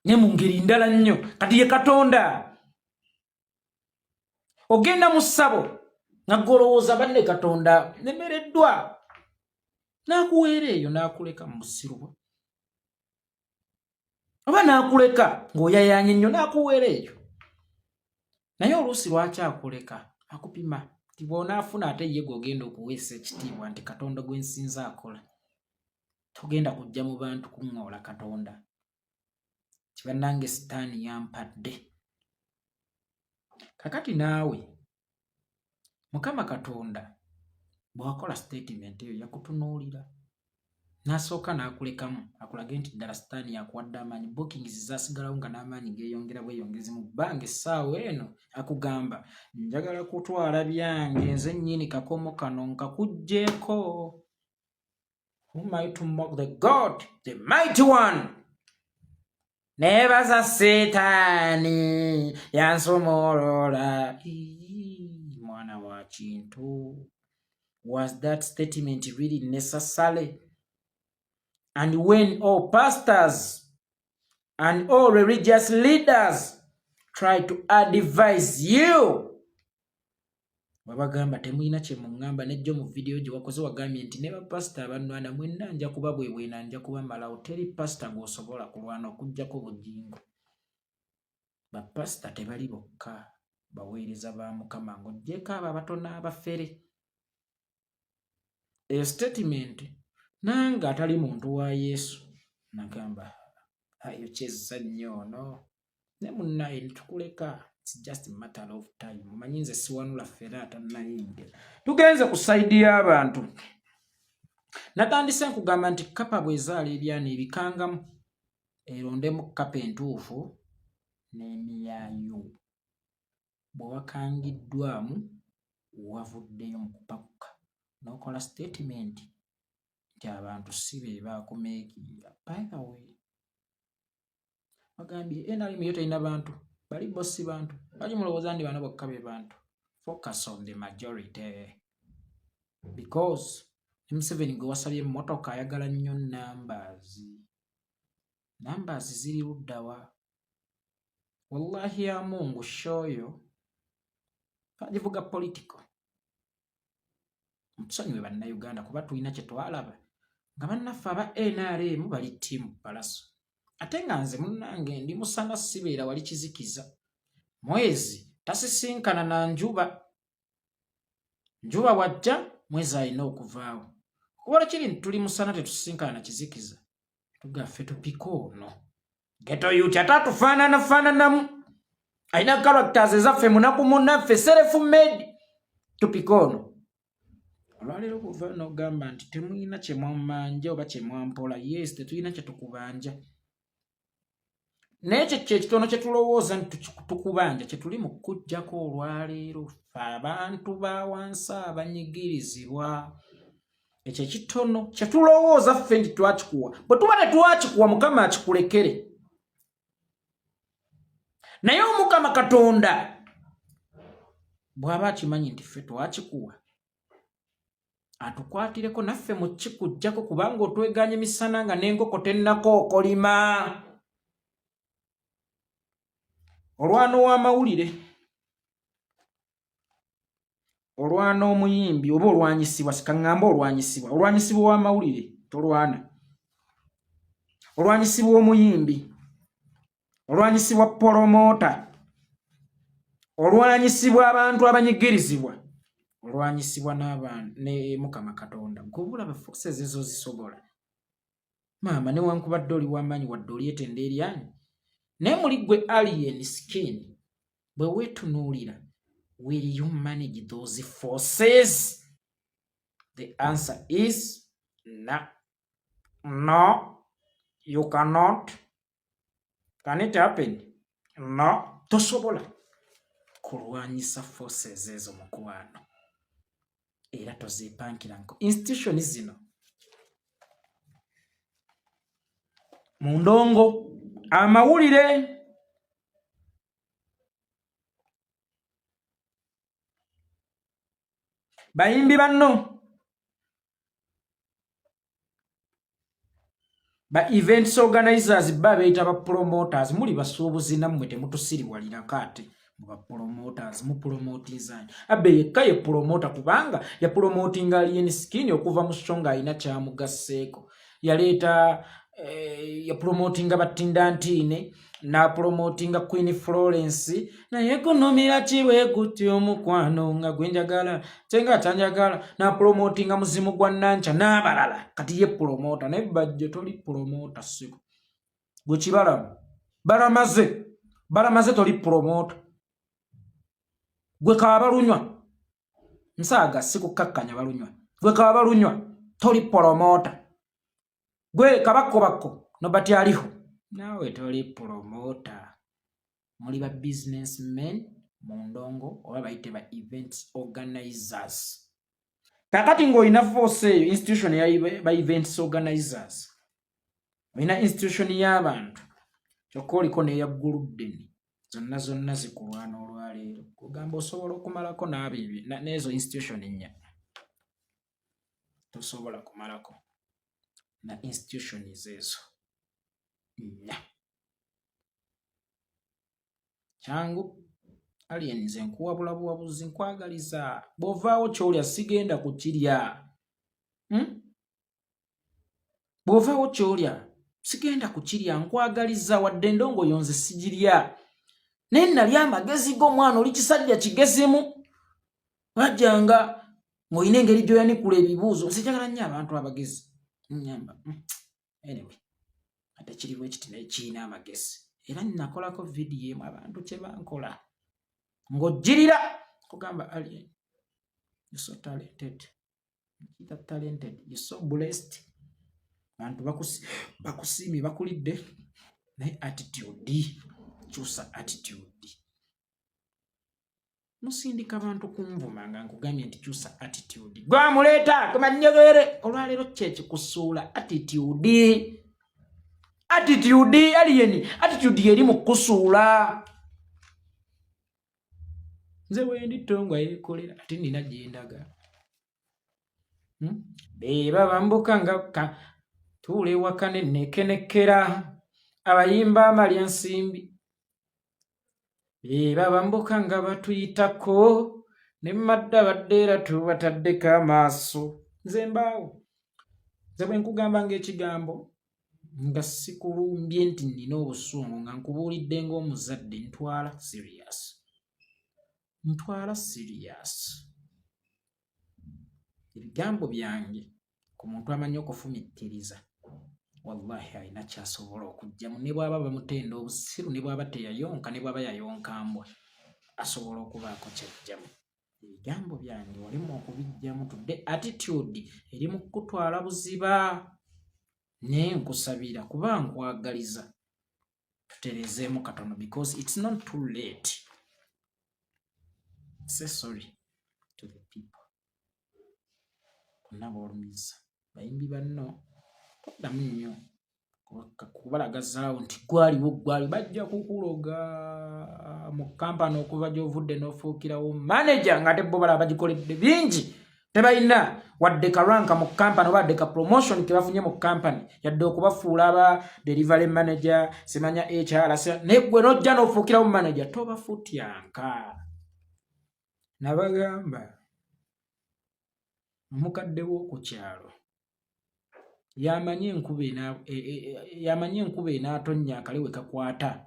Speaker 1: naye mu ngeri ndala nnyo. Kati ye Katonda ogenda mu ssabo nga golowooza banne Katonda nemereddwa n'akuweera eyo n'akuleka mu busiruwa oba n'akuleka ng'oyayaanye nnyo n'akuweera eyo. Naye oluusi lwaki akuleka? Akupima nti bw'onaafuna ate ye gw'ogenda okuweesa ekitiibwa nti Katonda gwe nsinza akola. Togenda kujja mu bantu kuŋŋoola Katonda kibannange Sitaani yampadde. Kakati naawe Mukama Katonda bw'akola statement eyo yakutunuulira n'asooka n'akulekamu akulage nti ddala Sitaani yakuwadde amaanyi. Bookings zaasigalawo nga n'amaanyi geeyongera bweyongezi mu bbanga essaawa eno akugamba njagala kutwala byange nze nnyini kakomo kano nkakugjeeko. Who am I to mock the God, the mighty one? Nebaza Setaani yansomolola. Mwana wa kintu. Was that statement really necessary? And when all pastors and all religious leaders try to advise you, babagamba temulina kye muŋŋamba nejjo mu video gye wakoze wagambye nti ne bapasita abanwana mwenna nja kuba bwebwena nja kuba malawo. Teri pasita gw'osobola kulwana okuggyako bugingo. Bapasita tebali bokka baweereza ba Mukama ng'oggyeko abo abatono abafere. Eyo statement nange atali muntu wa Yesu nagamba ayo kyezza nnyo ono ne munnaye nitukuleka It's just a matter of time. Manyinze siwanula ferata nayinge. Tugenze ku side y'abantu. Natandise nkugamba nti kapa bwezaala ebyana ebikangamu erondemu kapa entuufu n'emiyaayo. Bwe wakangiddwamu wavuddeyo mu kupakuka n'okola statement nti abantu si be baakumeekinga. By the way, bagambye NRM yo terina bantu, bali bossi bantu, bali mulowooza ndi bano bokka be bantu. Focus on the majority. Because M7 gwe wasabye emmotoka ayagala nnyo numbers. Numbers ziri luddawa? Wallahi ya Mungu shoyo kajivuga political. Tusonyiwe bannayuganda kuba tulina kye twalaba nga bannaffe aba NRM bali ttiimu Palaso. Ate nga nze munnange ndi musana sibeera wali kizikiza. Mwezi tasisinkana na njuba. Njuba wajja mwezi alina okuvaawo. Kuba kiri tuli musana tetusisinkana na kizikiza. Tugaffe tupika ono. Geto yuti atatufaananamu. Alina characters ezaffe munaku munnaffe self-made. Tupika ono. Olwaleero kuva n'ogamba nti temulina kye mwamanja oba kye mwampola. Yes, tetulina kye tukubanja. Naye kye kitono kye tulowooza nti tukubanja kye tuli mu kujjako olwaleero abantu ba wansi abanyigirizibwa. Ekyo kitono kye tulowooza ffe nti twakikuwa. Bwe tuba tetwakikuwa Mukama akikulekere. Naye Omukama Katonda bw'aba akimanyi nti ffe twakikuwa atukwatireko naffe mu kikujjako kubanga otweganye misana nga n'enkoko tennako okolima. Olwana w'amawulire, olwana omuyimbi oba olwanyisibwa, sikaŋŋamba olwanyisibwa, olwanyisibwa w'amawulire tolwana. Olwanyisibwa omuyimbi, olwanyisibwa polomota, olwanyisibwa abantu abanyigirizibwa, olwanyisibwa n'abantu ne Mukama Katonda. Gobulaba forces ezo zisobola. Maama newankubadde oli w'amaanyi wadde olyetenda eryanyi. Naye muli gwe alien skin bwe weetunuulira, will you manage those forces? The answer is no. No, you cannot. Can it happen? No, tosobola kulwanyisa forces ezo mukwano. Era tozeepankira nko institution zino mu ndongo amawulire bayimbi banno ba events organizers ba beeta ba promoters muli basuubuzi nammwe temutusiriwalirako ate ba promoters mu promotingizanyi abe yekka ye promota kubanga ya promoting alien skin okuva mu shonga ina kyamugasseeko yaleeta ya promoting abatindantine na promoting Queen Florence na ekonomira chiwe kuti omukwano nga gwenjagala tenga tanjagala na promoting muzimu gwa nancha n'abalala kati ye promota naye bajje toli promota siko gwe kibala baramaze toli promota gwe kabalunywa nsaga sikukakkanya balunywa gwe kabalunywa toli promota gwe kabakko nobati aliho nawe toli promota. Muli ba businessmen mu ndongo oba bayite ba events organizers. Kakati ng'olina force eyo institution ya ba events organizers, olina institution y'abantu kyokka oliko n'eyagguluddeni zonna zikulwana olwaleero kugamba osobola okumalako n'ezo institution ennya tosobola kumalako na institutions ezo nnya. Changu aliens nkuwabula buwabuzi nkwagaliza bw'ovaawo ky'olya sigenda kukirya. Bw'ovaawo ky'olya sigenda kukirya nkwagaliza wadde endongo yonze sigirya. Naye nali amagezi g'omwana oli kisajja kigezimu wajjanga ng'olina engeri gy'oyanikula ebibuuzo. Nsijagala nnyo abantu abagezi nyamba. Anyway, ate kiri bwe kiti naye kiina amagezi. Era nnakolako vidiyo emu abantu kye bankola ng'ojjirira kugamba alien. You're so talented. You're talented. You're so blessed. Bantu bakusiimye bakulidde naye attitude. Kyusa attitude. Musindika bantu kunvuma nga nkugambye nti kyusa attitude. Gwamuleeta kumanyegere olwaleero kyekikusuula attitude. Attitude alien. Attitude eri mu kusuula. Nze wendi tongwa yekolera ate nina gyendaga. Beba bambuka nga tuule wakane nekenekera abayimba amalya nsimbi. Beba bambuka nga batuyitako ne madda baddeera tubataddeko amaaso. Nze mbaawo. Nze bwe nkugamba ng'ekigambo nga sikulumbye nti nina obusungu nga nkubuulidde ng'omuzadde ntwala serious. Ntwala serious. Ebigambo byange ku muntu amanyi okufumittiriza wallahi alina kyasobola okujjamu ne bw'aba bamutenda obusiru ne bw'aba teyayonka ne bw'aba yayonka mbwa asobola okubaako kyajjamu. Ebigambo byange walimu okubijjamu tudde attitude eri mu kutwala buziba naye nkusabira kuba nkwagaliza tuterezeemu katono because it's not too late. Say sorry to the people. Kuna bolumiza bayimbi banno toddamu nnyo kubalagazaawo nti gwali bajja kukuloga mu kampani okuva gy'ovudde n'ofuukirawo manager nga ate bo balaba bagikoledde bingi tebalina wadde karanka mu kampani oba wadde ka promotion ke bafunye mu kampani yadde okubafuula aba delivery manager simanya HR naye gwe n'ojja n'ofuukirawo manager tobafutyanka. Nabagamba omukadde w'oku kyalo yamanye enkuba enaatonnya akale we kakwata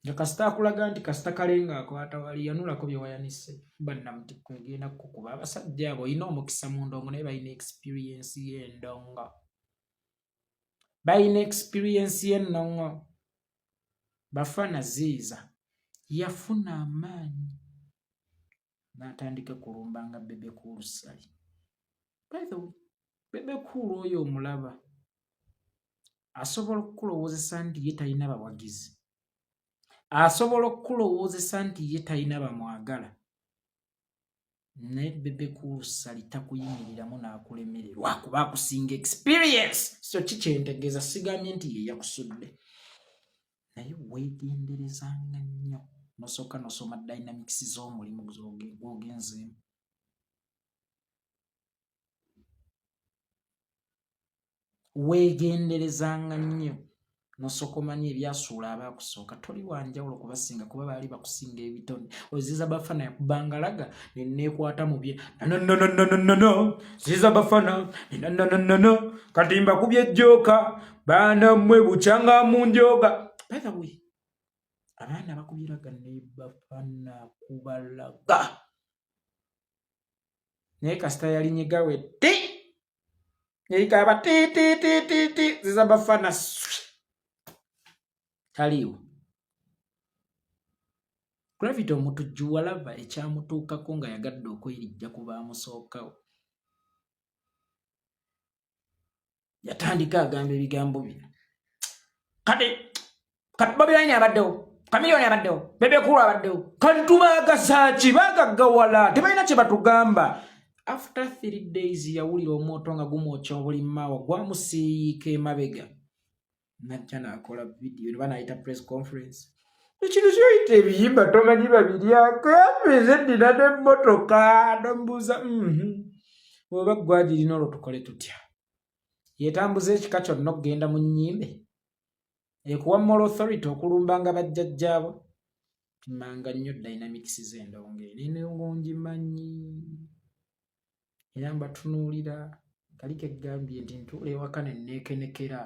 Speaker 1: nga kasita akulaga nti kasita kale ng'akwata wali yanulako bye wayanise bannamutikko egenda kukuba. Abasajja abo olina omukisa mu ndongo naye balina experience y'endongo. Balina experience y'ennongo. Bafana ziiza yafuna amaanyi n'atandika kulumba nga Bebe Cool Sali. By the way, Bebe Cool oyo omulaba asobola okukulowoozesa nti ye talina bawagizi. Asobola okukulowoozesa nti ye talina bamwagala. Naye Bebe Cool Sali takuyimiriramu n'akulemererwa kuba akusinga experience. So kikyentegeeza sigambye nti ye yakusudde. Naye weegenderezanga nnyo. Nosooka nosoma dynamics z'omulimu gw'ogenzeemu. Weegenderezanga nnyo nosooka omanya ebyasuula abaakusooka. Toli wanjawulo kubasinga kuba baali bakusinga ebitone. Oziza bafana yakubangalaga neneekwata mu bye no ziza bafana no katimba kubye jjoka baana mmwe bukyanga mu njoga. By the way, abaana bakubiraga ne bafana kubalaga naye kasita yalinyigawe ti yeyikaba ti ziza bafana taliwo. Gravity omutujju walaba ekyamutuukako nga yagadde okwerijja ku baamusookawo. Yatandika agamba ebigambo bino kati Bobi abaddewo Kamiliyoni abaddewo Bebe Cool abaddewo kati tubaagasaaki baagaggawala tebalina kye batugamba. After 3 days yawulira omwoto nga gumwokya obulimaawo gwamusiiyika emabega najja n'akola video ne banayita press conference. Ekintu kyoyita ebiyimba tomanyi babiryako yapeze ddina n'emmotoka nomubuuza oba gwagirina olwo tukole tutya. Yeetambuza ekika kyonna okugenda mu nnyimbe ekuwa moral authority okulumbanga bajjajjaabo. Timanga nnyo dynamics z'endongo n'endongo ngimanyi era mbatunuulira kaliko eggambye nti ntuula ewaka ne neekenekera.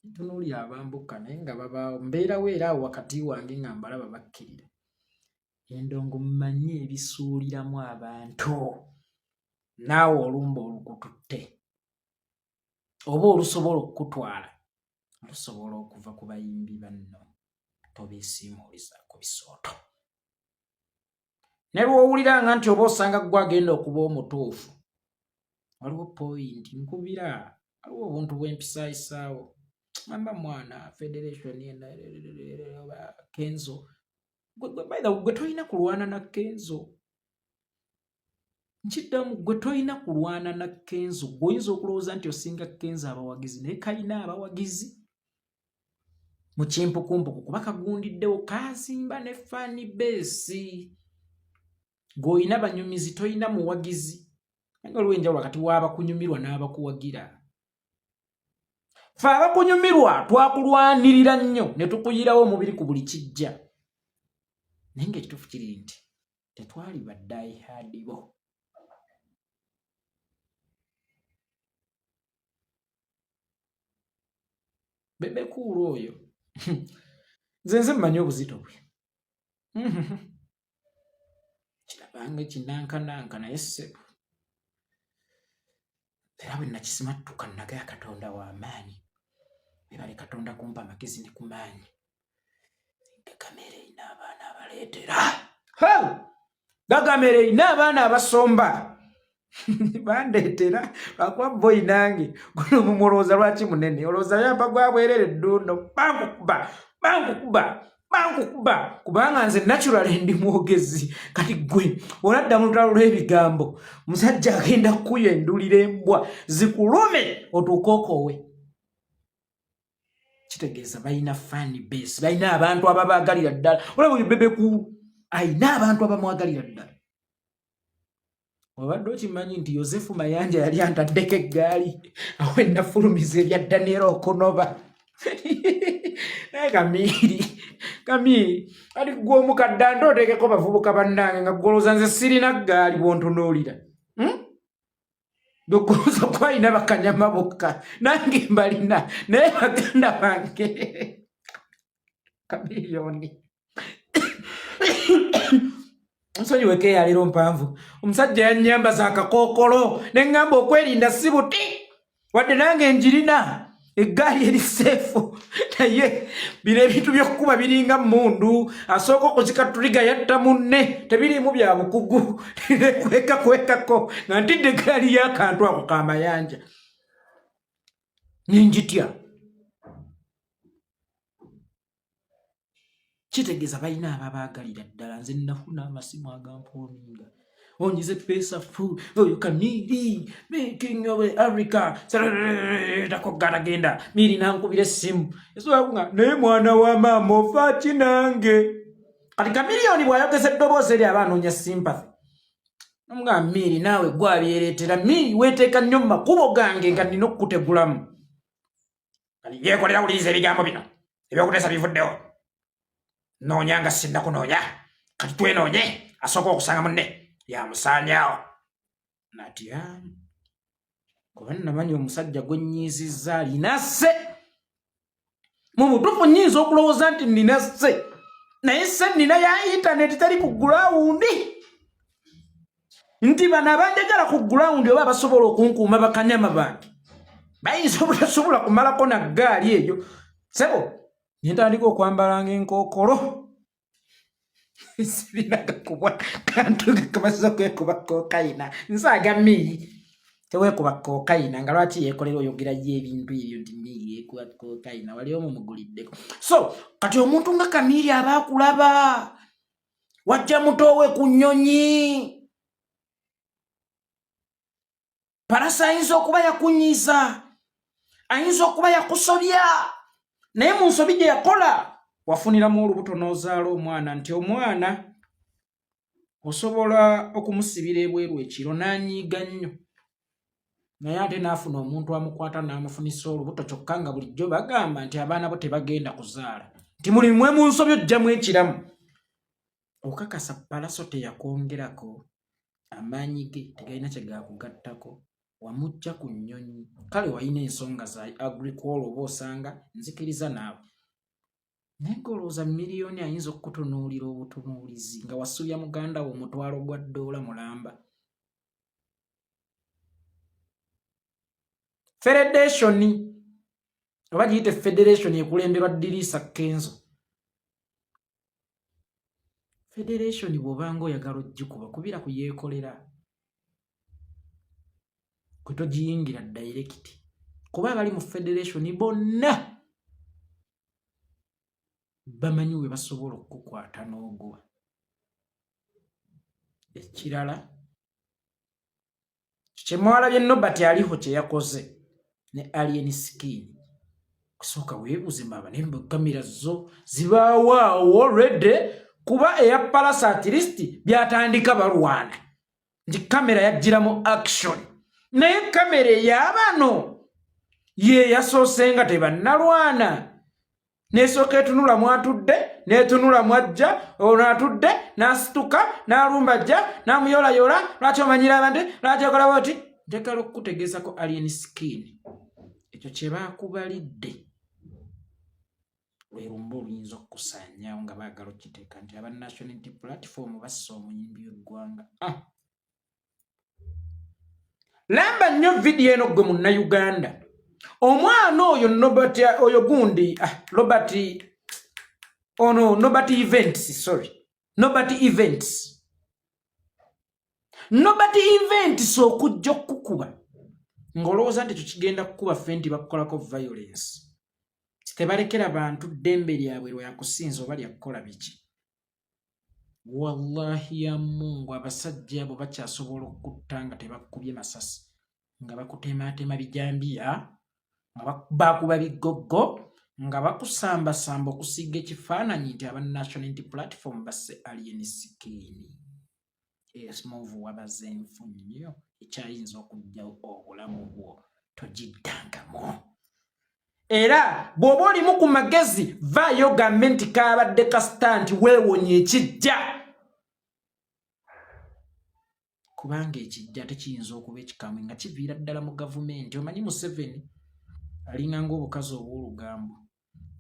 Speaker 1: Ntunuulira abambuka naye nga babaawo mbeerawo era awo wakati wange nga mbalaba bakkirira. Endongo mmanyi ebisuuliramu abantu naawe olumba olukututte oba olusobola okukutwala lusobola okuva ku bayimbi banno tobeesiimuulizaako bisooto. ne lw'owulira nti oba osanga gwe agenda okuba omutuufu waliwo point nkubira waliwo obuntu bw'empisaayisaawo mamba mwana federation oba Kenzo gwe tolina kulwana na Kenzo nkiddamu gwe tolina kulwana na Kenzo gweoyinza okulowooza nti osinga Kenzo abawagizi naye kalina abawagizi mu kimpukumpuku kuba kagundiddewo kazimba ne fani base gweoyina banyumizi tolina muwagizi nga waliwo enjawulo wakati w'abakunyumirwa n'abakuwagira fe abakunyumirwa twakulwanirira nnyo ne tukuyirawo omubiri ku buli kijja naye ng'ekituufu kiri nti tetwali baddayihaadi bo bebekuula oyo nze mmanyi obuzito bwe kirabanga kinankananka naye ssebo era bwe nakisimattuka nagaya Katonda w'amaanyi ebale Katonda kumpa amagezi ne ku maanyi gagamere ina abaana abaleetera gagamere ina abaana abasomba bandeetera lwakuba boyi nange guno mumulowooza lwaki munene olowooza yamba gwabwerere eddundo bankukuba kubanga nze naturally ndi mwogezi kati gwe onadda mu lutalo lw'ebigambo musajja agenda kukuyendulira embwa zikulume otuukookowe kitegeeza balina fan base balina abantu ababaagalira ddala olaba oyo bebeku ayina abantu abamwagalira ddala wabadde okimanyi nti Yosefu Mayanja yali antaddeko eggaali awo ennafulumiza erya Daniel Okunoba naye Kamiiri ali gwe omukadde ante oteekeko bavubuka bannange nga gwolooza nze sirina ggaali bw'ontunuulira dokooza kwalina bakanyama bokka nange mbalina naye baganda bange Kamiliyoni nsonyiweko eyaleero mpanvu omusajja yannyambaza akakookolo ne ŋŋamba okwerinda si buti wadde nange njirina eggaali eri seefu naye bino ebintu by'okkuba biringa mundu asooka okuzikatuliga yatta munne tebiriimu bya bukugu kwekako nga ntidde eggaali y'akantu ako kamayanja ninjitya kitegeeza balina ababaagalira ddala nze nafuna amasimu agampoominga onyize pesa fu oyo Kamiiri making of Africa takogenda miri nankubira essimu esobola naye mwana wa maama ofa kinange kati Kamiliyoni bw'ayogeza eddoboozi eri abanoonya sympathy nga Miri naawe gwabyereetera Miri weeteeka nnyo mu makubo gange nga nina okukutegulamu kati yeekolera wuliriza ebigambo bino ebyokuteesa bivuddewo noonya nga sinnakunoonya kati twenoonye asooka okusanga munne yamusaanyaawo natya kuba namanyi omusajja gwe nnyiizizza alina sse mu butuufu nnyinza okulowooza nti nina sse naye sse nina ya intaneti teri ku gulawundi nti bano abanjagala ku gulawundi oba basobola okunkuuma bakanyama bange bayinza obutasobola kumalako na ggaali eyo sebo nentandika okwambalanga enkookolo sirinaga kubwa kantu kamaze kwekuba kokayina nsaaga Miri teweekuba kokayina nga lwaki yeekolera oyogera ye ebintu ebyo nti Miri yeekuba kokayina wali omu muguliddeko so kati omuntu nga Kamiiri aba akulaba wajja mutoowe ku nnyonyi palasa ayinza okuba yakunyiiza ayinza okuba yakusobya naye mu nsobi gye yakola wafuniramu olubuto n'ozaala omwana nti omwana osobola okumusibira ebweru ekiro n'anyiiga nnyo naye ate n'afuna omuntu amukwata n'amufunisa olubuto kyokka nga bulijjo bagamba nti abaana bo tebagenda kuzaala nti mulimwe mu nsobi ojjamu ekiramu okakasa palaso teyakwongerako amaanyi ge tegalina kye gaakugattako wamujja ku nnyonyi kale walina ensonga za agricol oba osanga nzikiriza naawe naye ng'olowooza miliyoni ayinza okukutunuulira obutunuulizi nga wasuubya muganda wo omutwalo gwa ddoola mulamba federation oba giyite federation ekulemberwa Diriisa Kenzo Federation bw'obanga oyagala ogikuba kubira kuyeekolera kwe togiyingira direct kuba abali mu federation bonna bamanyi we basobola okukwata n'ogwa. Ekirala kyemwalabye Nobert aliho kye yakoze ne alien skin kusooka weebuze maba nemba kamera zo zibaawo already kuba eya Parasite list byatandika balwana nti kamera yajjiramu action naye kamera ey'abano ye yasoosenga tebannalwana nesooka etunula mwatudde netunula mwajja ono atudde n'asituka n'alumba ajja n'amuyoolayola lwaki omanyira abantu lwaki okola bwoti njagala okukutegeezako alien skin ekyo kye baakubalidde lwerumba oluyinza okukusaanyaawo nga baagala okiteeka nti aba National Unity Platform bassa omuyimbi w'eggwanga. Lamba nnyo vidiyo eno gwe munnayuganda omwana oyo Nobert oyo gundi Robert ono Nobert Events okujja okukuba ng'olowooza nti tukigenda kukuba ffe nti bakukolako violence tebalekera bantu ddembe lyabwe lwakusinza oba lyakukola biki. Wallahi ya Mungu abasajja abo bakyasobola okutta nga tebakubye masasi nga bakutematema bijambiya nga bakuba bigoggo nga bakusambasamba okusiga ekifaananyi nti aba National Unity Platform basse alien skin. Esmovu wabaze enfu nnyo ekyayinza okujjawo obulamu bwo togiddangamu. Era bw'oba olimu ku magezi vaayo gavumenti kaabadde kasita nti weewonye ekijja kubanga ekijja tekiyinza okuba ekikambwe nga kiviira ddala mu gavumenti. Omanyi Museveni alinga ng'obukazi obw'olugambo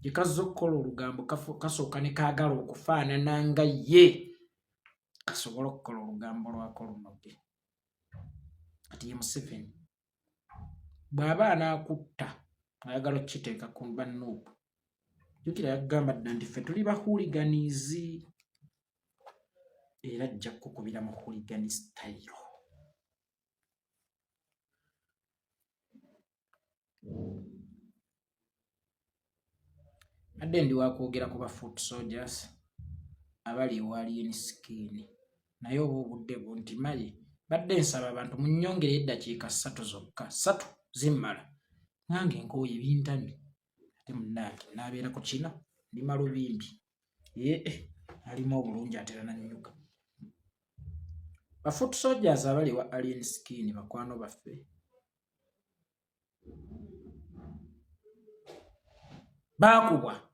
Speaker 1: gye kazza okukola olugambo kasooka ne kaagala okufaanana nga ye kasobola okukola olugambo lwako lunoge. Kati ye Museveni bw'aba anaakutta ayagala okukiteeka ku bannuupu jjukira yagamba dda nti ffe tuli bahuliganizi era ajja kukubira mu huligani style. Adde ndi wakwogera ku ba foot soldiers abali ewa alien skin naye oba obudde bunti maye badde nsaba abantu munnyongere eddakiika 3 zokka 3 zimmala nange nkooye ebintamye ate munnange naabeera ku kino ndi malubimbi alimu obulungi atera nannyuka. Ba foot soldiers abali wa alien skin bakwano baffe baakubwa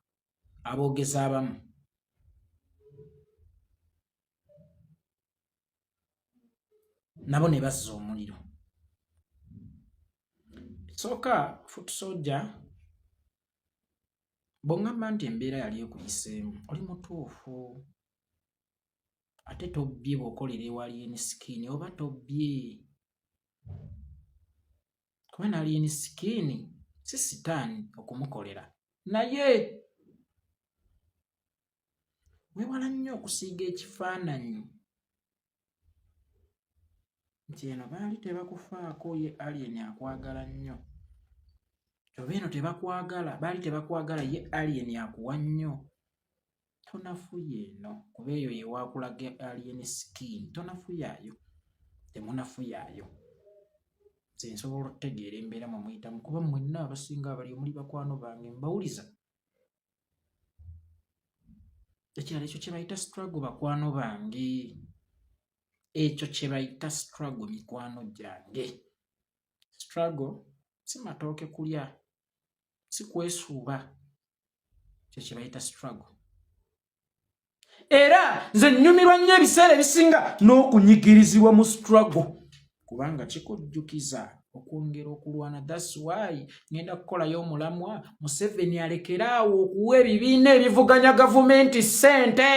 Speaker 1: aboogeza abamu nabo ne bazza omuliro. Sooka foot soldier bw'oŋŋamba nti embeera yali ekuyiseemu oli mutuufu ate tobbye bw'okolera ewa alien skin oba tobbye kuba na alien skin si sitaani okumukolera naye weewala nnyo okusiiga ekifaananyi nti eno baali tebakufaako ye alien akwagala nnyo oba eno tebakwagala baali tebakwagala ye alien akuwa nnyo tonafuya eno kuba eyo yewaakulaga alien skin tonafuyaayo temunafuyaayo. Nze nsobola okutegeera embeera mwe muyitamu kuba mwenna abasinga abali omuli bakwano bange mbawuliza. Ekirala ekyo kye bayita struggle bakwano bange ekyo kye bayita struggle mikwano gyange. Struggle si matooke kulya si kwesuuba kyo kye bayita struggle. Era nze nnyumirwa nnyo ebiseera ebisinga n'okunyigirizibwa mu struggle kubanga kikujjukiza okwongera okulwana. That's why ngenda kukolayo omulamwa Museveni alekeraawo okuwa ebibiina ebivuganya gavumenti ssente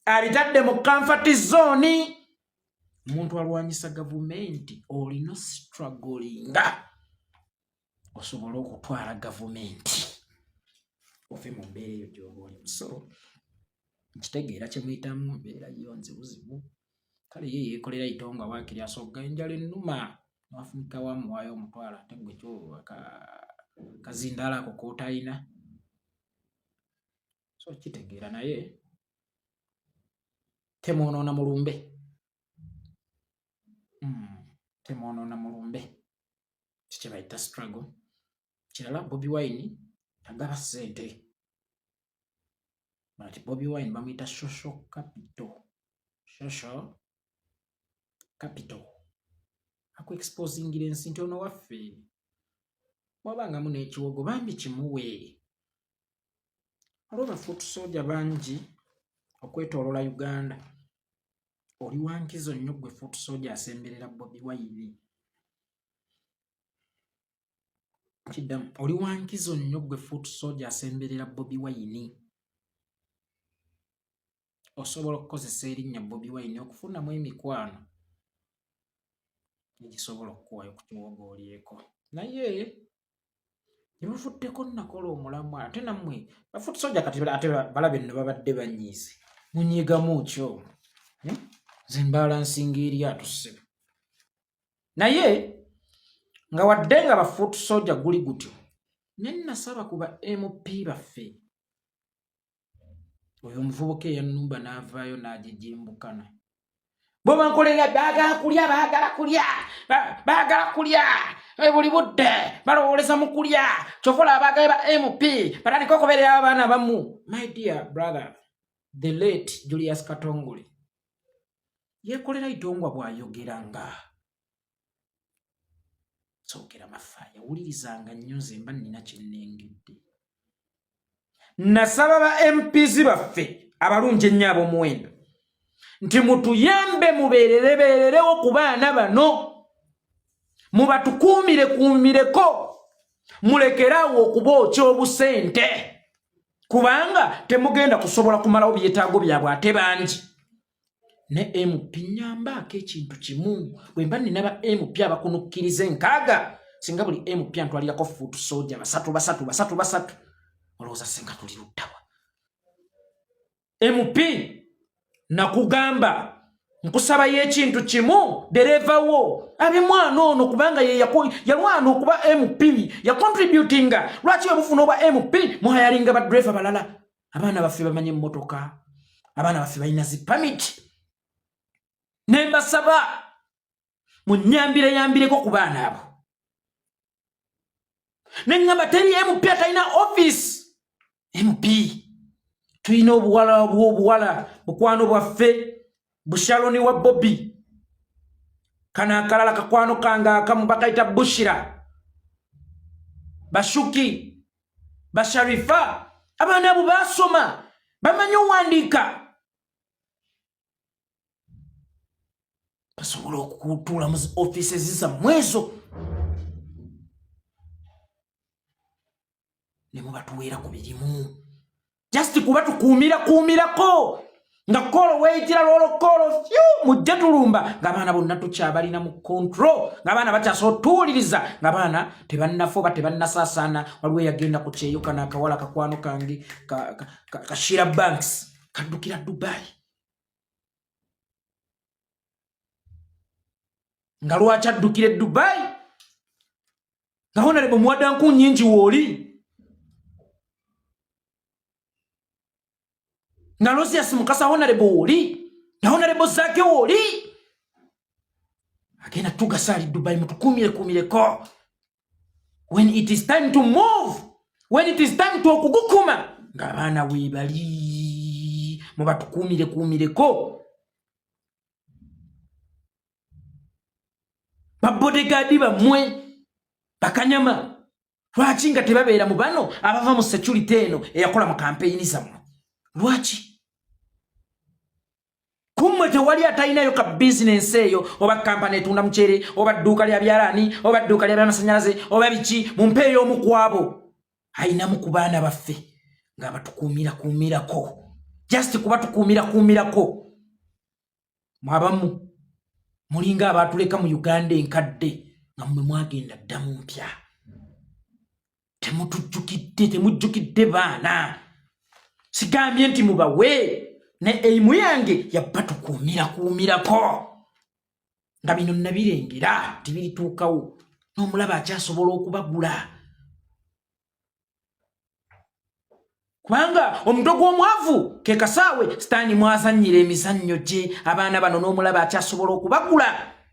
Speaker 1: abitadde mu comfort zone. Omuntu alwanyisa gavumenti olina strugglinga osobola okutwala gavumenti ove mu mbeera eyo gy'oba olimu. So Kitegeera kye muyitamu mbeera yo nzibuzibu kale ye yeekolera itonga waakiri asogga enjala ennuma n'afumika wamuwaayo omutwala ate gwe kyo kazindaala ako k'otalina so kitegeera naye temwonoona mulumbe temwonoona mulumbe kikye bayita struggle kirala Bobi Wine agaba ssente but Bobi Wine bamuyita social capital akuexposingira ensi nti ono waffe bwabangamu n'ekiwogo bambi kimuwe waliwo bafuutu soja bangi okwetoolola Uganda oli wankizo nnyo gwe fuutu soja asemberera Bobi Wine kiddamu oli wankizo nnyo gwe fuutu soja asemberera Bobi Wine osobola okukozesa erinnya Bobi Wine okufunamu emikwano egisobola okukuwayo ku kiwogo olyeko naye nebafuddeko nakola omulamu ate nammwe bafuutu soja kati ate balabe nno babadde banyiize munyigamu kyo nze mbaala nsinga eryato ssebo naye nga wadde nga bafuutu soja guli gutyo ne nasaba ku ba MP baffe oyo omuvubuka eyannumba n'avaayo n'agijimbukana bo bankolera baagala kulya buli budde balowooleza mu kulya kyovola abaagaye ba MP batandika okubeerera abaana bamu my dear brother the late Julius Katongole yeekolera itongwa bw'ayogeranga sookera mafaayo wulirizanga nnyo nze mba nnina kye nnengedde nasaba ba MPs baffe abalungi ennyo ab'omuwendo nti mutuyambe mubeererebeererewo ku baana bano mubatukuumireko mulekeraawo okubookya obusente kubanga temugenda kusobola kumalawo byetaago byabwe ate bangi ne MP nyambaako ekintu kimu bwe mba nina ba MP abakunukkiriza enkaaga singa buli MP antwalirako fuutu soja basatu olowooza singa tuli luddawa MP nakugamba nkusabayo ekintu kimu dereva wo abe mwana ono kubanga yalwana okuba MP yakontributinga lwaki webufuna oba MP muhayalinga badreva balala abaana baffe bamanye emmotoka abaana baffe balina zipamiti nembasaba munyambireko ku baana abo neŋŋamba teri MP atalina office MP tulina obuwala bukwano bwaffe bushaloni wa Bobi kana akalala kakwano kanga akamu bakayita Bushira Bashuki Basharifa abaana abo basoma bamanyi owandiika basobola okutuula mu offices zammwe ezo ne mubatuweera ku birimu just kuba tukuumirako nga kolo weeyitira lolo kolo mujje tulumba ng'abaana bonna tukyabalina mu control ng'abaana bakyasobola otuwuliriza ng'abaana tebannafoba tebannasaasaana waliwo yagenda ku kyeyoka n'akawala kakwano kange kashira banks kaddukira Dubai nga lwaki addukire Dubai nga honalebo muwaddanku nnyingi wooli nga Losias Mukasa honalebo wooli nga honalebo Zake wooli agenda tugasaali Dubai mutukuumireko when it is time to move when it is time to okugukuma ng'abaana weebali mubatukuumireko babodegaadi bammwe bakanyama lwaki nga tebabeera mu bano abava mu security eno eyakola mu kampeyini zammwe lwaki kumwe tewali atalinayo ka bizinensi eyo oba kampani etunda mucere oba dduuka lya byalaani oba dduuka lya byamasannyalaze oba biki mumpeeyo omu ku abo ayinamu ku baana baffe ng'abatukuumirakuumirako just kuba tukuumirakuumirako mwabamu mulinga abaatuleka mu Uganda enkadde nga mmwe mwagenda ddamu mpya temujjukidde baana sigambye nti mubawe ne eimu yange yabatukuumirako nga bino nabirengera tibirituukawo n'omulaba akyasobola okubagula kubanga omutwe gw'omwavu ke kasaawe sitaani mwazannyira emizannyo gye abaana bano n'omulaba akyasobola okubagula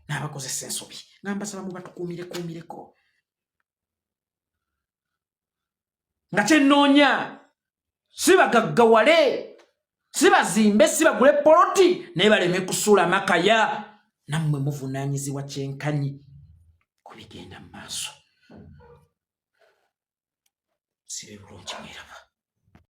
Speaker 1: n'abakozesa ensobi nga mbasaba mubatukuumireko nga kyennoonya sibagaggawale sibazimbe sibagule poloti naye baleme kusuula makaya nammwe muvunaanyizibwa kyenkanyi ku bigenda mu maaso sibe bulungi mweraba